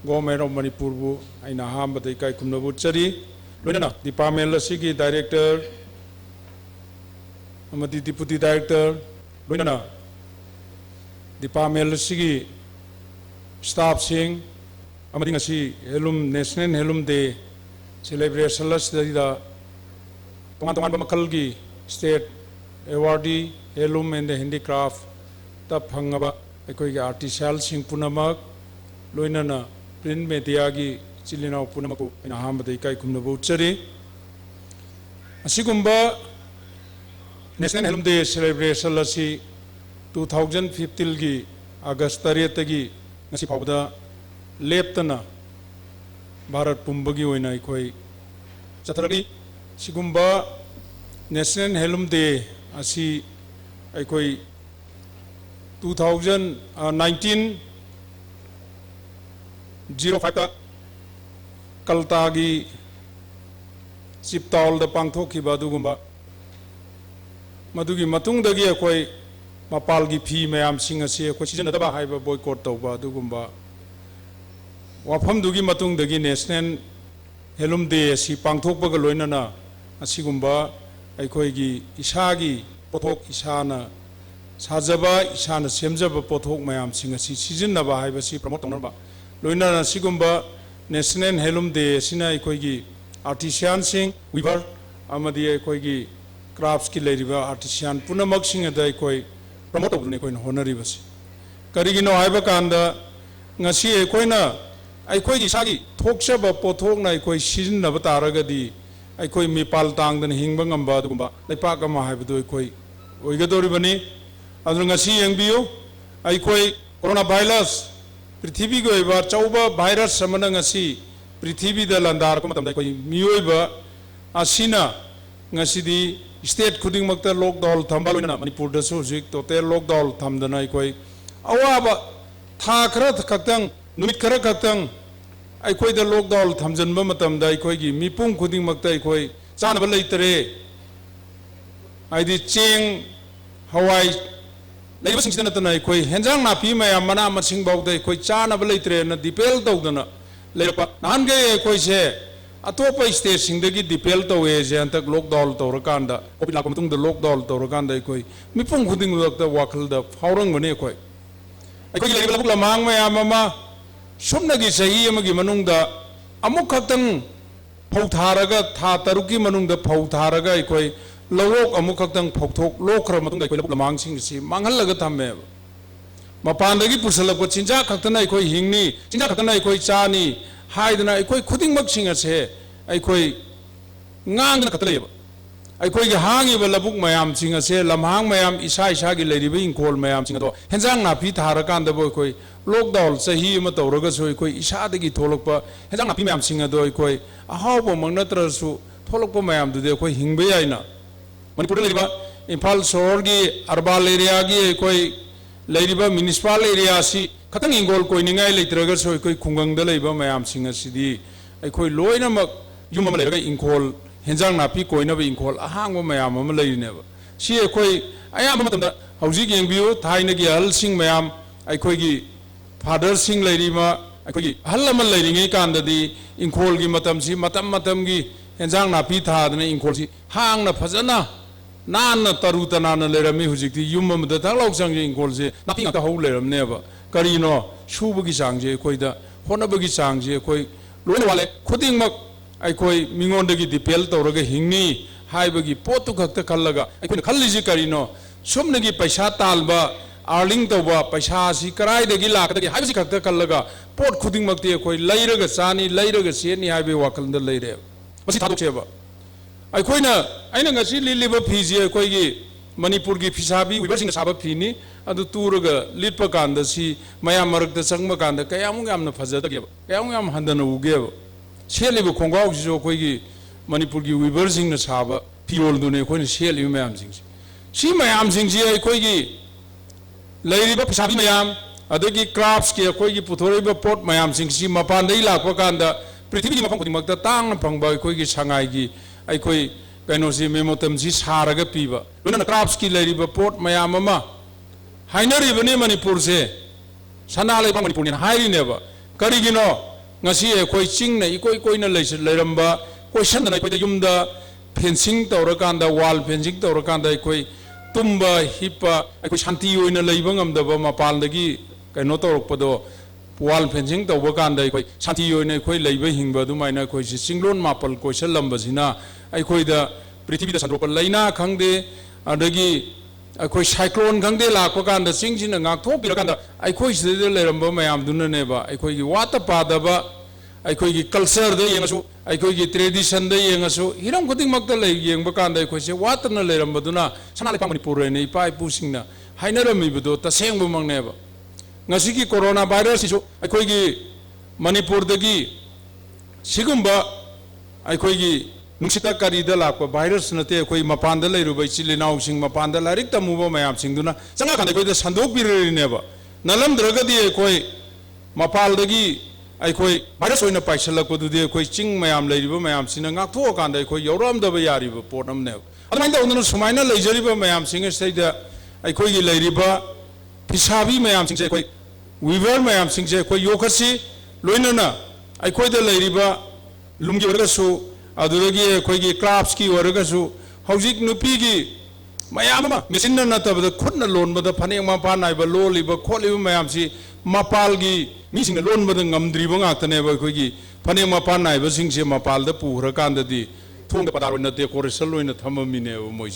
Speaker 5: Government of Manipur bu aina hamba dai kai kumnabu chari loina department asigi director amadi deputy director loina department asigi staff sing amadi ngasi Handloom National Handloom Day celebration lasida tongan makalgi state awardee Handloom and Handicraft ta phangaba ekoi gi artisan sing punamak loinana print media gi chilina punamaku ina hambadai kai kumna bouchari asigumba National Handloom Day celebration lasi 2015 gi August 3 tagi ngasi phawda leptana Bharat Pumbagi oina ikoi chatragi sigumba National Handloom Day asi ikoi 2019 05 ta kaltagi chiptaul da pangthoki badugumba madugi matungdagi ikoi mapalgi phi mayam sing asi ikoi sijanadaba haiba boycott tawba adugumba wafam dugi matung dagi National Handloom Day si pangthokpa ga loinana asigumba aikoi gi isagi pothok isana sajaba semjaba pothok mayam sing asi sijinnaba haiba si promote tonaba loinana asigumba national handloom day सिना अखोगी artisan सिंह weaver अमदी अखोगी crafts की लेरिबा artisan पुनमक Singh अदा अखोई promote तौदुने अखोइना होनरिबसि करिगिनो हाइबा कांदा ngasi अखोइना अखोगी इसागी थोक्चबा पोथोकना अखोई सिजिन्नबा तारगदी अखोई मिपाल तांगदन हिंगबा ngamba दुगुंबा लेपाक अमा हाइबदो अखोई ओइगदोरिबनी अदु ngasi यंगबियो अखोई कोरोना वायरस पृथ्वी की ओइबा चौबा वायरस समना ngasi पृथ्वी दा लंदार को मतम अखोई मियोइबा असिना ngasi di स्टेट खुदिंग मक्ता लॉकडाउन थंबा लोइना मणिपुर दसु हुजिक टोटल लॉकडाउन थमदना अखोई अवाबा था खरा खक्तंग नुमित खरा खक्तंग अखोई दा लॉकडाउन थमजनबा मतम दा अखोई की मिपुंग खुदिंग मक्ता अखोई चानबा लेतरे आइदि चेंग हवाई लेबसिंग नतना अखोई हेंजांग नापी मया मना मसिंग बाउदा अखोई चानबा लेतरे न डिपेल तौदना लेरपा नानगे अखोई से अतोप स्टेट सिंगदगी डिपेल तौवे जे अंतक लॉकडाउन तौरकांदा कोविड लाको मतुंग द लॉकडाउन तौरकांदा अखोई मिपुंग खुदिंग लक्ता वाखलदा फावरंग बने अखोई अखोई लेबल बुक लमांग मया ममा सुमनगी सही अमगी मनुंगदा अमुक खतंग फौथारगा था तरुकी मनुंगदा फौथारगा अखोई लवोक अमुक खतंग फौथोक लोखर मतुंग अखोई लबुक लमांग सिंग सि मांगहलगा थम्मे मपानदगी पुसलक चिंजा खतना अखोई हिंगनी चिंजा खतना अखोई चानी हाइदना अखोई खुदिंगमक सिंग असे अखोई ngang na katleba ai koi ge hangi ba labuk mayam singa se lamhang mayam isa isa gi leiri ba inkol mayam singa do henjang na phi thara kan da bo koi lockdown sahi ma tawraga so koi isa da gi tholok pa henjang na phi mayam singa do koi ahaw bo mangna tra su tholok pa mayam du de koi hingbe ai na manipur leiri ba imphal shor gi arbal area gi koi leiri ba municipal area si khatang ingol koi ningai leitraga so koi khungang da leiba mayam singa si di ai koi loina mak yum ma leiga inkol henjang napi koina ba inkol ahang ba mayam ma leine ba si koi aya ba matam da hauji geng biu thaina gi hal sing mayam ai koi gi father sing leiri ma ai koi gi hal ma leiri ngai kan da di inkol gi matam si matam gi henjang napi tha da inkol si hang na phajana nan na taru ta nan lerami hujik ti yum ma da thak lok sang ji inkol se napi nga ta ho leram ne ba kari no shu ba gi sang je koi da hona ba gi sang je koi loina wale khuding mak ai koi mingondagi dipel tawraga hingni haibagi potu khakta khallaga ai koi khalliji karino somnagi paisa talba arling tawba paisa si karai dagi lakadagi haibasi khakta khallaga pot khuding makti koi leiraga chani leiraga seni haibe wakalda leire masi thadu cheba ai koina aina ngasi liliba phiji koi gi manipur gi phisabi wibarsing saba phini adu turaga litpa kanda si mayam marakta changma kanda kayam ngamna phajada ge kayam ngam handana uge सेलिब खोंगाव जो कोई मणिपुर की Weaver Singh साब फिरोल दुने कोई celeb ma'am Singh सी ma'am Singh से कोई लेरिब फिसाबी मैम अदगी क्राफ्ट्स के कोई पुथोरिब पोट मैम सिंह सी मपान दई लाखो कांदा पृथ्वी की मफम खुदिमक्ता तांग फंगबा कोई संगाई की आई कोई कनो सी मेमोतम सी सारगा पीबा लोना क्राफ्ट्स की लेरिब पोट मैम अमा हाइनरिबने मणिपुर से सनाले मणिपुर ने हाइरिनेबा करिगिनो ngasi koi ching na ikoi koi na leiramba question na koi da yumda fencing tawrakanda wall fencing tawrakanda koi tumba hipa koi shanti oina leiba ngamda ba mapal dagi kaino tawrakpado wall fencing tawbakanda koi shanti oina koi leiba hingba du maina koi singlon mapal koi lamba sina ai koi da prithvi da sandropa leina khangde adagi koi cyclone khangde lakpa kanda singsin na ngak thok pirakanda ai koi sida leiramba mayam duna ne ba ai koi gi wata pada ai koi gi culture da yengasu ai koi gi tradition da yengasu hiram khuding makta lei yengba kanda ai koi se wata na leiramba duna sana le pamani pur ne pai pu singna hainarami budo ta sengbu mangne ba ngasi gi corona virus isu ai koi gi manipur da gi sigumba ai koi gi nungsita kari da lakwa virus nate koi mapan da leiru bai chilinau sing mapan da larik ta muba mayam sing duna sanga kan koi da sandok pirri ne ba nalam dragadi koi mapal dagi ai koi virus oina paisala ko du de koi ching mayam leiriba mayam sina ngak tho kan da koi yoram da ba yari ba pornam ne adamai da unna sumaina leijari ba mayam sing sei da ai koi gi leiriba pisabi mayam sing se koi weaver mayam sing se koi yokhasi loina na ai koi da leiriba lumgi warga su aduragi koi gi crafts ki warga su hojik nupi gi mayam ma machine na ta ba khutna lon ba da phane ma pa nai ba loli ba kholi mayam si mapal gi Mising लोन बद ngamdriba ngakne ba khoi gi phane mapan nai ba sing se mapal da puhra kan da di thong da padar na decoration loina thamami ne ba moi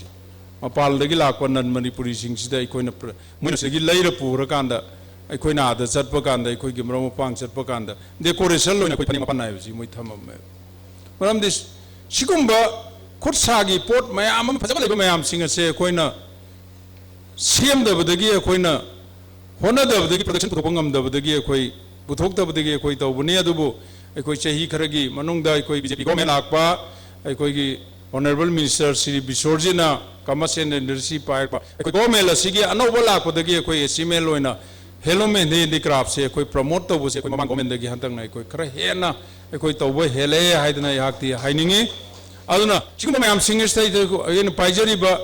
Speaker 5: mapal da gi lakwa nan manipuri sing sida ikoi na moi se gi leira puhra kan da ikoi na da chat pa kan da ikoi gi mro pang chat pa kan da decoration loina khoi phane mapan nai ba si moi thamam me maram dis sigumba khutsa gi pot mayam am phajaba leiba mayam sing se khoi na sem da ba gi khoi na hona da ba gi production puthok ngam da ba gi khoi puthok da ba gi khoi taw bune adubu aikoi chahi kharagi manungda aikoi BJP government lakpa aikoi gi honorable minister Sri Bisorjina commerce and industry pa aikoi government la sigi anoba lakpa da gi aikoi achievement loina helome ne craft se aikoi promote to se aikoi mama government da gi hantang na aikoi khara hena aikoi tawba hele haidna yakti hainingi aduna chigum mayam singers tai in paijari ba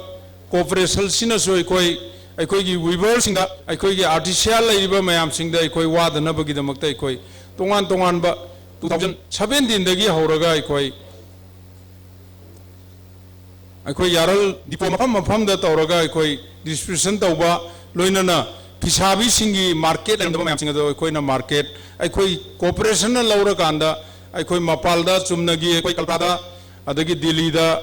Speaker 5: cooperation sina so aikoi gi weaver singa aikoi gi artisan laiba mayam singda aikoi wadana bagi damakta aikoi tongan ba 2017 dagi hauraga aikoi yaral dipo mafam da tawraga aikoi distribution tawba loinana pisabi singi market and mayam singa da aikoi na market aikoi cooperation na laura kanda aikoi mapalda chumnagi aikoi kalkata adagi delhi da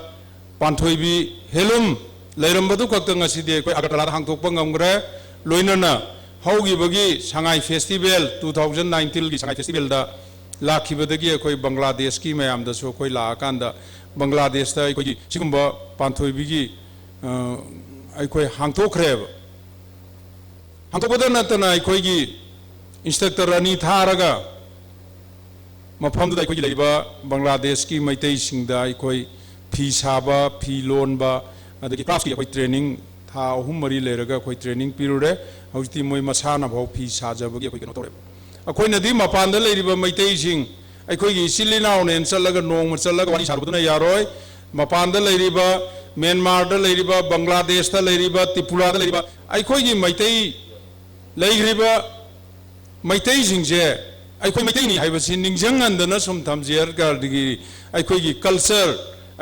Speaker 5: panthoibi helum lairambadu kakta ngasidi aikoi agartala hangthokpa ngamgre loinana haugi bagi Shanghai festival 2019 gi Shanghai festival da लाखिबदगी अखोई बांग्लादेश की ma'am दसो अखोई लाकांदा बांग्लादेश दा अखोई सिगुंबा पांथोइबिगी अखोई हांगथोख्रेब हांगथोबदा नतना अखोईगी instructor अनी थारगा मफमदुदा अखोई लेबा बांग्लादेश की मैतै सिंगदा अखोई फी साबा फी लोनबा अदगी क्राफ्ट की अखोई ट्रेनिंग था अहुम मरी लेरगा अखोई ट्रेनिंग पिरुरे हौजती मोय मसाना भाव फी साजबगी अखोई कनो तोरे अखोइना दी मपान लेरिबा मैतै सिंग अखोइगी सिलिनाव ने चलगा नोंग चलगा वानी सारबदुना यारोय मपान लेरिबा म्यांमार दा लेरिबा बांग्लादेश दा लेरिबा त्रिपुरा दा लेरिबा अखोइगी मैतै लेरिबा मैतै सिंगजे अखोइ मैतै नि हाइबसि निंजंग अंदना सम थमजेर गारदिगी अखोइगी कल्चर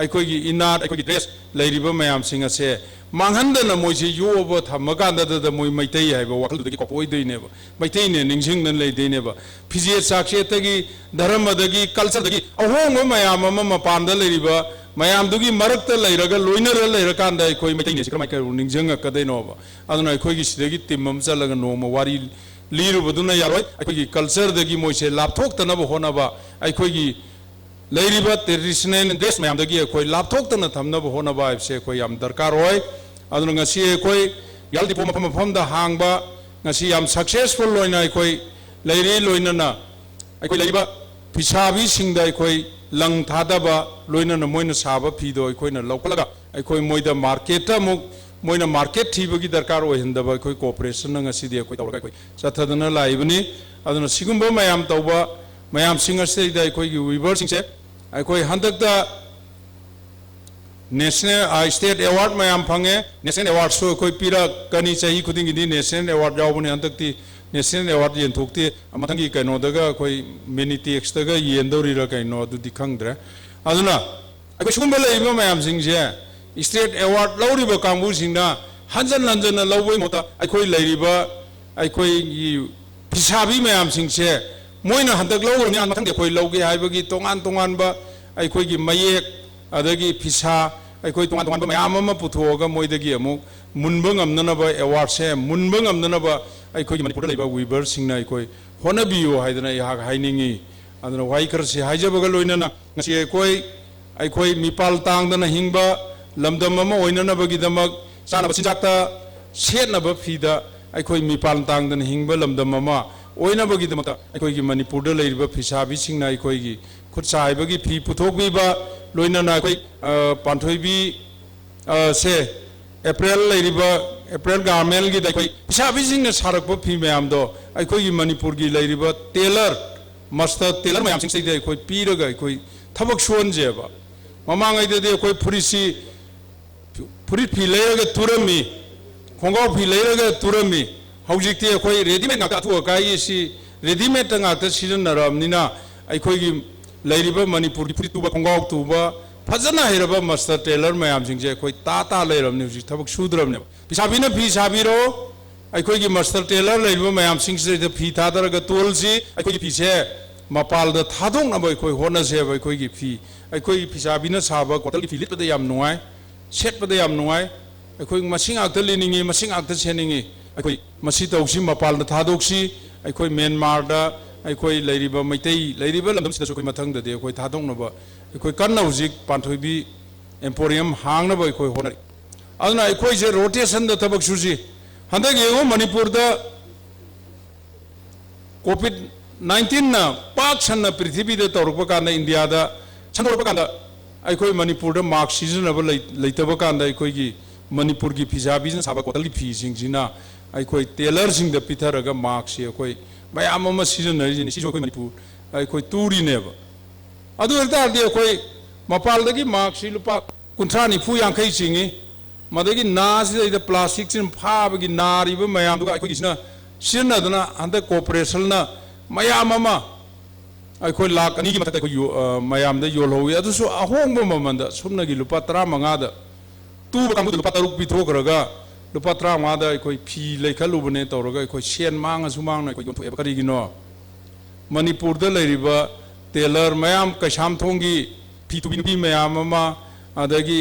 Speaker 5: अखोइगी इनाट अखोइगी ड्रेस लेरिबा मयाम सिंग असे मांगहंदना मोइसे योबो थमगांदा दा मोइ मैतै हाइबा वाखलदगी कपोइ दैनेबा मैतै ने निंजंग नन लेदैनेबा फिजे साक्षेतगी धर्मदगी कल्चरदगी अहोंग मयाम मपान दा लेरिबा मयाम दुगी मरक्त लेरगा लोइनर लेरकांदा अखोइ मैतै ने सिकरमाइ कर निंजंग कदैनोबा अदुना अखोइगी सिदगी टिमम चलगा नोम वारी लीरुबदुना यारोय अखोइगी कल्चरदगी मोइसे लापथोक्तनबा होनबा अखोइगी लेरिबा ट्रेडिशनल ड्रेस मैम दगी अखोइ लापथोक्तना थमनबा होनबा से अखोइ याम दरकार होय अदुना ngasi अखोइ यालदि पोम मफम दा हांगबा ngasi याम सक्सेसफुल लोइना अखोइ लेरि लोइनना अखोइ लेरिबा फिसाबी सिंगदा अखोइ लंग थादबा लोइनना मोइना साबा फिदो अखोइना लौकलगा अखोइ मोइदा मार्केट मुक मोइना मार्केट थीबगी दरकार ओहिंदबा अखोइ कोऑपरेशन ngasi दि अखोइ तौरगा अखोइ सथदना लाइबनी अदुना सिगुंबा मयाम तौबा मयाम सिंगसे दा अखोइगी वीवर सिंगसे अखोइ हंदकदा नेशनल स्टेट अवार्ड मैम फंगे नेशनल अवार्ड सो अखोइ पीरा कनी चाही खुदिंगी नेशनल अवार्ड जावबने हंदकती नेशनल अवार्ड येंथोक्ते मथंगी कैनोदगा अखोइ मिनिटेक्सदगा येंदौरिरा कैनो अदुदि खंगद्रे अदुना अखोइ सुगुंबा लेइबा मैम सिंगसे स्टेट अवार्ड लौरिबा कांगबु सिंगना हंजन हंजन लौबै मोता अखोइ लेरिबा अखोइ फिसाबी मैम सिंगसे मोइना हंदक लौरनि अन मथंगे अखोइ लौगे हाइबगी तोंगान तोंगानबा अखोइगी मयेक अदगी फिसा अखोइ तोंगान तोंगानबा मैम अमा पुथोगा मोइदगी अमुक मुनबा ngamnanaba award se munba ngamnanaba अखोइगी Manipur लेबा वीवर सिंगना अखोइ होनबियो हाइदना याग हाइनिंगी अदना वाइ खरसि हाइजबगा लोइनना ngasi अखोइ मिपाल तांगदना हिंगबा लमदम अमा ओइननबगी दमक चानबा चिंजाकता सेटनबा फीदा अखोइ मिपाल तांगदना हिंगबा लमदम अमा ओइनबगी दमता अखोइगी मणिपुर लेरिबा फिसाबी सिंगना अखोइगी खुदसाइबगी फी पुथोकबीबा लोइनना अखोइ पांथोइबी से अप्रैल लेरिबा अप्रैल गार्मेंट की अखोइ फिसाबी सिंगना सारकबा फी मयामदो अखोइगी मणिपुर की लेरिबा टेलर मास्टर टेलर मयाम सिंगसे अखोइ पीरगा अखोइ थबक सोनजेबा ममांगैददि अखोइ फुरिसी फुरित फी लेरगा तुरमी खोंगाव फी लेरगा तुरमी हौजिकती अखोइ रेडीमेड नाका अथु अकाइसी रेडीमेड नाका सिजनरमनिना अखोइगी लेरिबा मणिपुर की फुरित तुबा खोंगाव तुबा फजना हेरबा मास्टर टेलर मयाम सिंगसे अखोइ ताता लेरमनि हुजिक थबक सुद्रमने फिसाबीना फी साबीरो ꯑꯩꯈꯣꯏꯒꯤ ꯃꯁꯇꯔ ꯇꯦꯂꯔ ꯂꯩꯔꯤꯕ ꯃꯌꯥꯝꯁꯤꯡꯁꯤꯗ ꯐꯤ ꯊꯥꯗꯔꯒ ꯇꯣꯜꯁꯤ ꯑꯩꯈꯣꯏꯒꯤ ꯐꯤꯁꯦ ꯃꯄꯥꯜꯗ ꯊꯥꯗꯣꯛꯅꯕ ꯑꯩꯈꯣꯏ ꯍꯣꯠꯅꯁꯦꯕ ꯑꯩꯈꯣꯏꯒꯤ ꯐꯤ ꯑꯩꯈꯣꯏꯒꯤ ꯐꯤꯁꯥꯕꯤꯅ ꯁꯥꯕ ꯀꯣꯇꯜꯒꯤ ꯐꯤ ꯂꯤꯠꯄꯗ ꯌꯥꯝ ꯅꯨꯡꯉꯥꯏ ꯁꯦꯠꯄꯗ ꯌꯥꯝ ꯅꯨꯡꯉꯥꯏ ꯑꯩꯈꯣꯏ ꯃꯁꯤ ꯉꯥꯛꯇ ꯂꯤꯅꯤꯡꯉꯤ ꯃꯁꯤ ꯉꯥꯛꯇ ꯁꯦꯠꯅꯤꯡꯉꯤ ꯑꯩꯈꯣꯏ ꯃꯁꯤ ꯇꯧꯁꯤ ꯃꯄꯥꯜꯗ ꯊꯥꯗꯣꯛꯁꯤ ꯑꯩꯈꯣꯏ ꯃ꯭ꯌꯥꯟꯃꯥꯔꯗ ꯑꯩꯈꯣꯏ ꯂꯩꯔꯤꯕ ꯃꯩꯇꯩ ꯂꯩꯔꯤꯕ ꯂꯝꯗꯝꯁꯤꯗꯁꯨ ꯑꯩꯈꯣꯏ ꯃꯊꯪꯗꯗꯤ ꯑꯩꯈꯣꯏ ꯊꯥꯗꯣꯛꯅꯕ ꯑꯩꯈꯣꯏ ꯀꯟꯅ ꯍꯧꯖꯤꯛ ꯄꯥꯟꯊꯣꯏꯕꯤ ꯑꯦꯝꯄꯣꯔꯤꯌꯝ ꯍꯥꯡꯅꯕ ꯑꯩꯈꯣꯏ ꯍꯣꯠꯅꯔꯤ ꯑꯗꯨꯅ ꯑꯩꯈꯣꯏꯁꯦ ꯔꯣꯇꯦꯁꯟꯗ ꯊꯕꯛ ꯁꯨꯁꯤ ꯍꯟꯗꯛ ꯌꯦꯡꯉꯣ ꯃꯅꯤꯄꯨꯔꯗ COVID-19 पाक सन्न पृथ्वी तौरप कान इंडिया संदोप कान मणिपुर मार्क सिजनब लेतब कान मणिपुर की फिजाबी साब कोतल की फीसिंग टेलर पीथरग मार्क से मैम सिजनरी मणिपुर तूरीनेब मपाल मार्क से लुपा कुंथ्रा निफू यांखई चिंगी मदगी नासिद प्लास्टिक फाबगी नारीब मैम सिजनदना हंद कोऑपरेशन मैम अखोई लाख अनी मत मैम योलहौई अहोंब ममद सूनगी लुपा 15 तूब कांगु लुपा 6 पीथोखरग लुपा 15 अखोई फी लेखलुबने तौरग अखोई सेन मांगसु मांगना अखोई योंथोएब करिगिनो मणिपुर लेरिबा टेलर मैम कैसामथोंगी फी तुबी मैम अदगी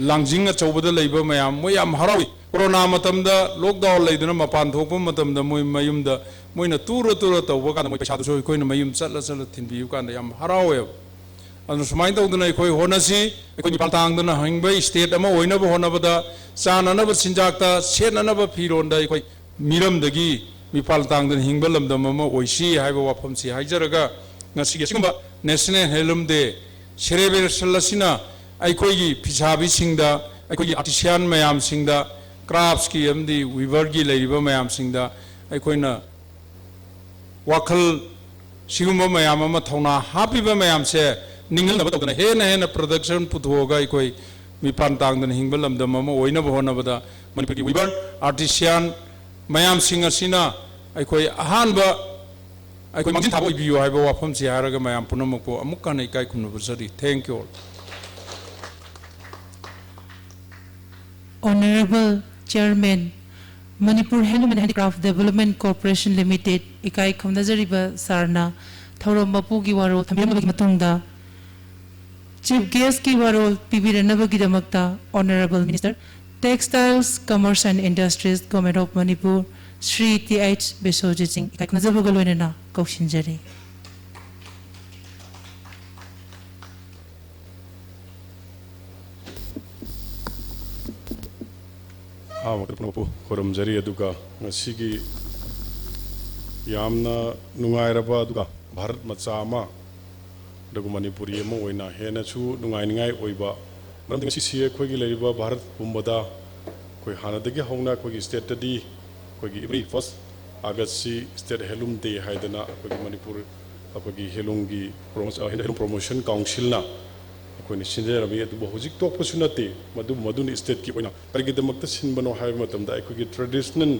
Speaker 5: लांजिंग अचौबद लेब मैम मोय याम हरावी कोरोना मतमदा लॉकडाउन लेदना मपान थोप मतमदा मोय मयुमद मोयना तुर तौब कान मोय पैसा दुसो अखोयना मयुम चल थिनबियु कान याम हरावे अनु सुमाइन तौदना अखोय होनसी अखोय निपाल तांगदना हंगबे स्टेट अमा ओइनब होनबदा चाननब सिंजाकता सेननब फिरोंदा अखोय मिरमदगी मिपाल तांगदना हिंगबा लमदम अमा ओइसी हाइबा वाफमसी हाइजरगा ngasi sigumba national handloom day celebration lasina अखोई फिसाबी सिंगदा अखोई आर्टिसियन मैम सिंगदा क्राफ्ट्स की अमदी वीवर की लेरिबा मैम सिंगदा अखोइना वाखल सिगुम्बा मैम अमा थौना हापिबा मैम से निंगल तौदना हेन प्रोडक्शन पुथोगा अखोई मिपान तांगदना हिंगबा लमदम अमा ओइनब होनबदा मणिपुर की वीवर आर्टिसियन मैम सिंग असिना अखोई अहानबा अखोई मंजिन थाबो इबियो हाइबा वाफम से हारगा मैम पुनमको अमुक कान इकाई खुनबसरी thank you
Speaker 2: Honorable Chairman, Manipur Handloom and Handicraft Development Corporation Limited, Ikai Khomdajariba Sarna, Thauram Bapugi Waro, Thamyamagi Matunda, Chief Guest Ki Waro, PB Renabagi Damakta, Honorable Minister, Textiles, Commerce and Industries, Government of Manipur, Sri T.H. Besojit Singh, Ikai Khomdajabagaloinana, Kaushinjari.
Speaker 6: मकरपुनपु खोरमजरी अदुगा ngasi yamna nungairaba aduga bharat macha ama dagu manipuri ama oina hena chu nungainingai oiba maram ngasi sie khoigi leriba bharat pumbada koi hanadagi hongna khoigi state tadi khoigi every first august si state helum day haidana khoigi manipur khoigi helungi promotion council na कोई सिंजे Ravi अदुब हुजिक तोपसु नते मदुन state की ओइना परिगिदमक्ता सिनबनो हाय मतमदा अखोगी traditional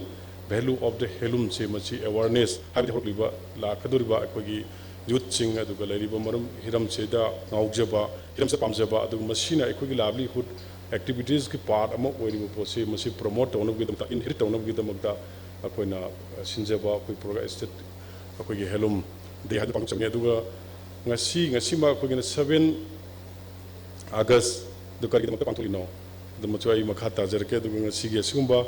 Speaker 6: value of the हेलूम से मची awareness हाबि होलिबा लाखदुरिबा अखोगी youth सिंग अदुगा लरिबा मरम Hiram सेदा नाउजबा Hiram से पामजबा अदुग मसीना अखोगी livelihood activities की part अमा ओइरिबा पोसे मसी प्रमोट तौनबगिदमता इनहेरिट तौनबगिदमक्ता अखोइना सिनजेबा अखोई प्रोग्राम स्टेट अखोगी हेलूम दे हाद पांगचमने अदुगा ngasi ma अखोगी 7 August the curriculum of Pantolino, the Matua Makata Jerke, the Sigia Sumba,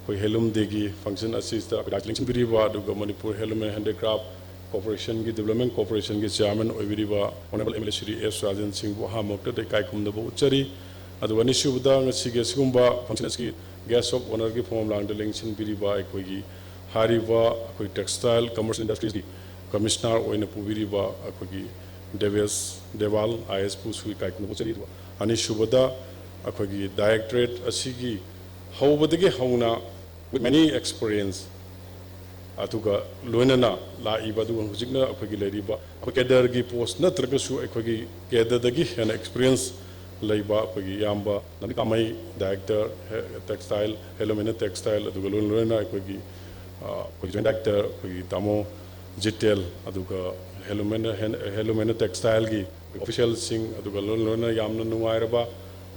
Speaker 6: who Helum Degi, function assist the Lincoln Biriba, the Manipur Helum and Handicraft Corporation, Development Corporation, Chairman, Oviriba, Honorable Emissary S. Rajan Singh Wahamok, the Kaikum the Butchery, at the one issue with the Sigia Sumba, function gas of honor form land the Lincoln Biriba, Equigi, Hariva, Textile, Commerce Industries, Commissioner, Oinapu Biriba, Equigi. Deval IS Pusui Kaikun Butchery, Anishubada, Akogi Directorate, Asigi, how would they get Hona with many experience Atuga, Luenana, La Ibadu, Huzigna, Akogi Ladiba, Akadargi post, not Rakasu, Akogi, Gather the Gih and experience Laiba, Akogi Yamba, Nakamai, Director, Textile, Helomena Textile, Aduga Luena, Akogi, Director, Akogi Tamo, Jitel, Aduga. Helomena textile की official सिंग अदुगा लोना यामना नुआयरबा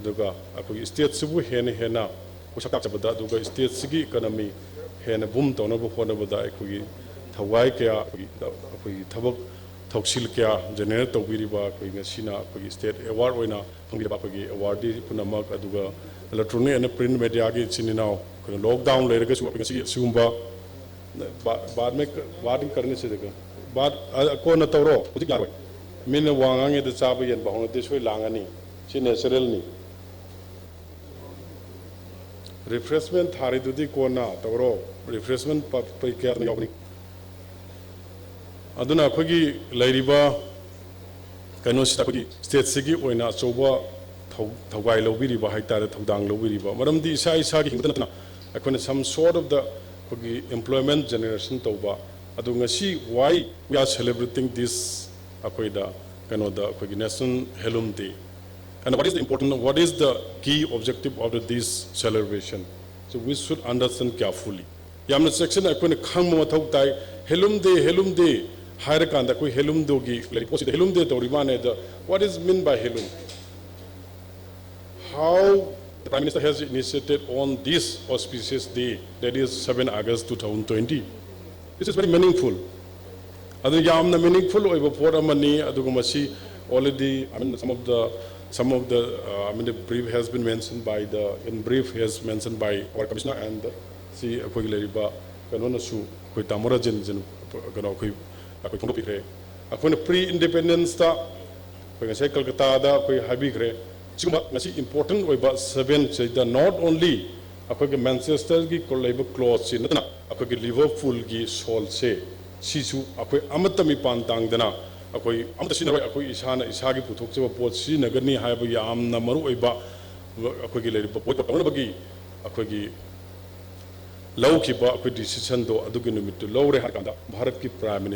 Speaker 6: अदुगा अकोगी state सुबु हेना पोशाक ताकचबदा दुगा state सिगी economy हेन boom तौनब होनबदा अखोगी थवाई क्या अखोगी थबक थौसिल क्या जनरेट तौबिरिबा अखोगी ngasiना अखोगी स्टेट अवार्ड ओइना फंगिबा अखोगी अवार्डी पुनमक अदुगा इलेक्ट्रॉनिक एंड प्रिंट मीडिया की चिनिनाव लॉकडाउन लेरगसु ngasi सिगुंबा बाद में करने से देखो बाद को न तौरो हुजिक लारोय मीन वांगांगे द चाब यन बाहोन दे सोय लांगानी सी नेचुरल नि रिफ्रेशमेंट थारी दुदी को ना तौरो रिफ्रेशमेंट पे क्या यावनी अदुना अखोगी लैरिबा कनो सिताखोगी स्टेट सिगी ओइना अचौबा थौगाई लौबिरिबा हाइतारे थौदांग लौबिरिबा मरमदि इसा इसा की हिंदना अखोने सम सॉर्ट ऑफ द अखोगी एम्प्लॉयमेंट जनरेशन तौबा अदु ngasi why we are celebrating this akoida kano da akogi national helum day and what is the important what is the key objective of this celebration so we should understand carefully yamna section akone khang mo thau tai helum day hair kanda koi helum dogi posit helum day to rimane the what is mean by helum how the prime minister has initiated on this auspicious day that is 7 August 2020 this is very meaningful adu yamna meaningful oiba for amani aduga masi already I mean some of the I mean the brief has been mentioned by the in brief has mentioned by our commissioner and see akogi leriba kanona su koi tamora jen kano koi akoi phongdo pikre akoi pre independence ta koi ngasai Kolkata da koi habi kre siguma ngasi important oiba 7 say the not only akogi Manchester gi kolaiba close si natna akogi Liverpool gi sol se sisu akoi amatami pan tangdana अकोई अमत सिनरoi अकोई इसाना इसागी पुथोकचबा पोत सिनगनी हायबा यामना मरु ओइबा अकोगी लेरिबा पोत तौनबगी अकोगी लौखिबा अकोई decision दो अदुगी निमित्तु लौरे हारकांदा भारत की prime minister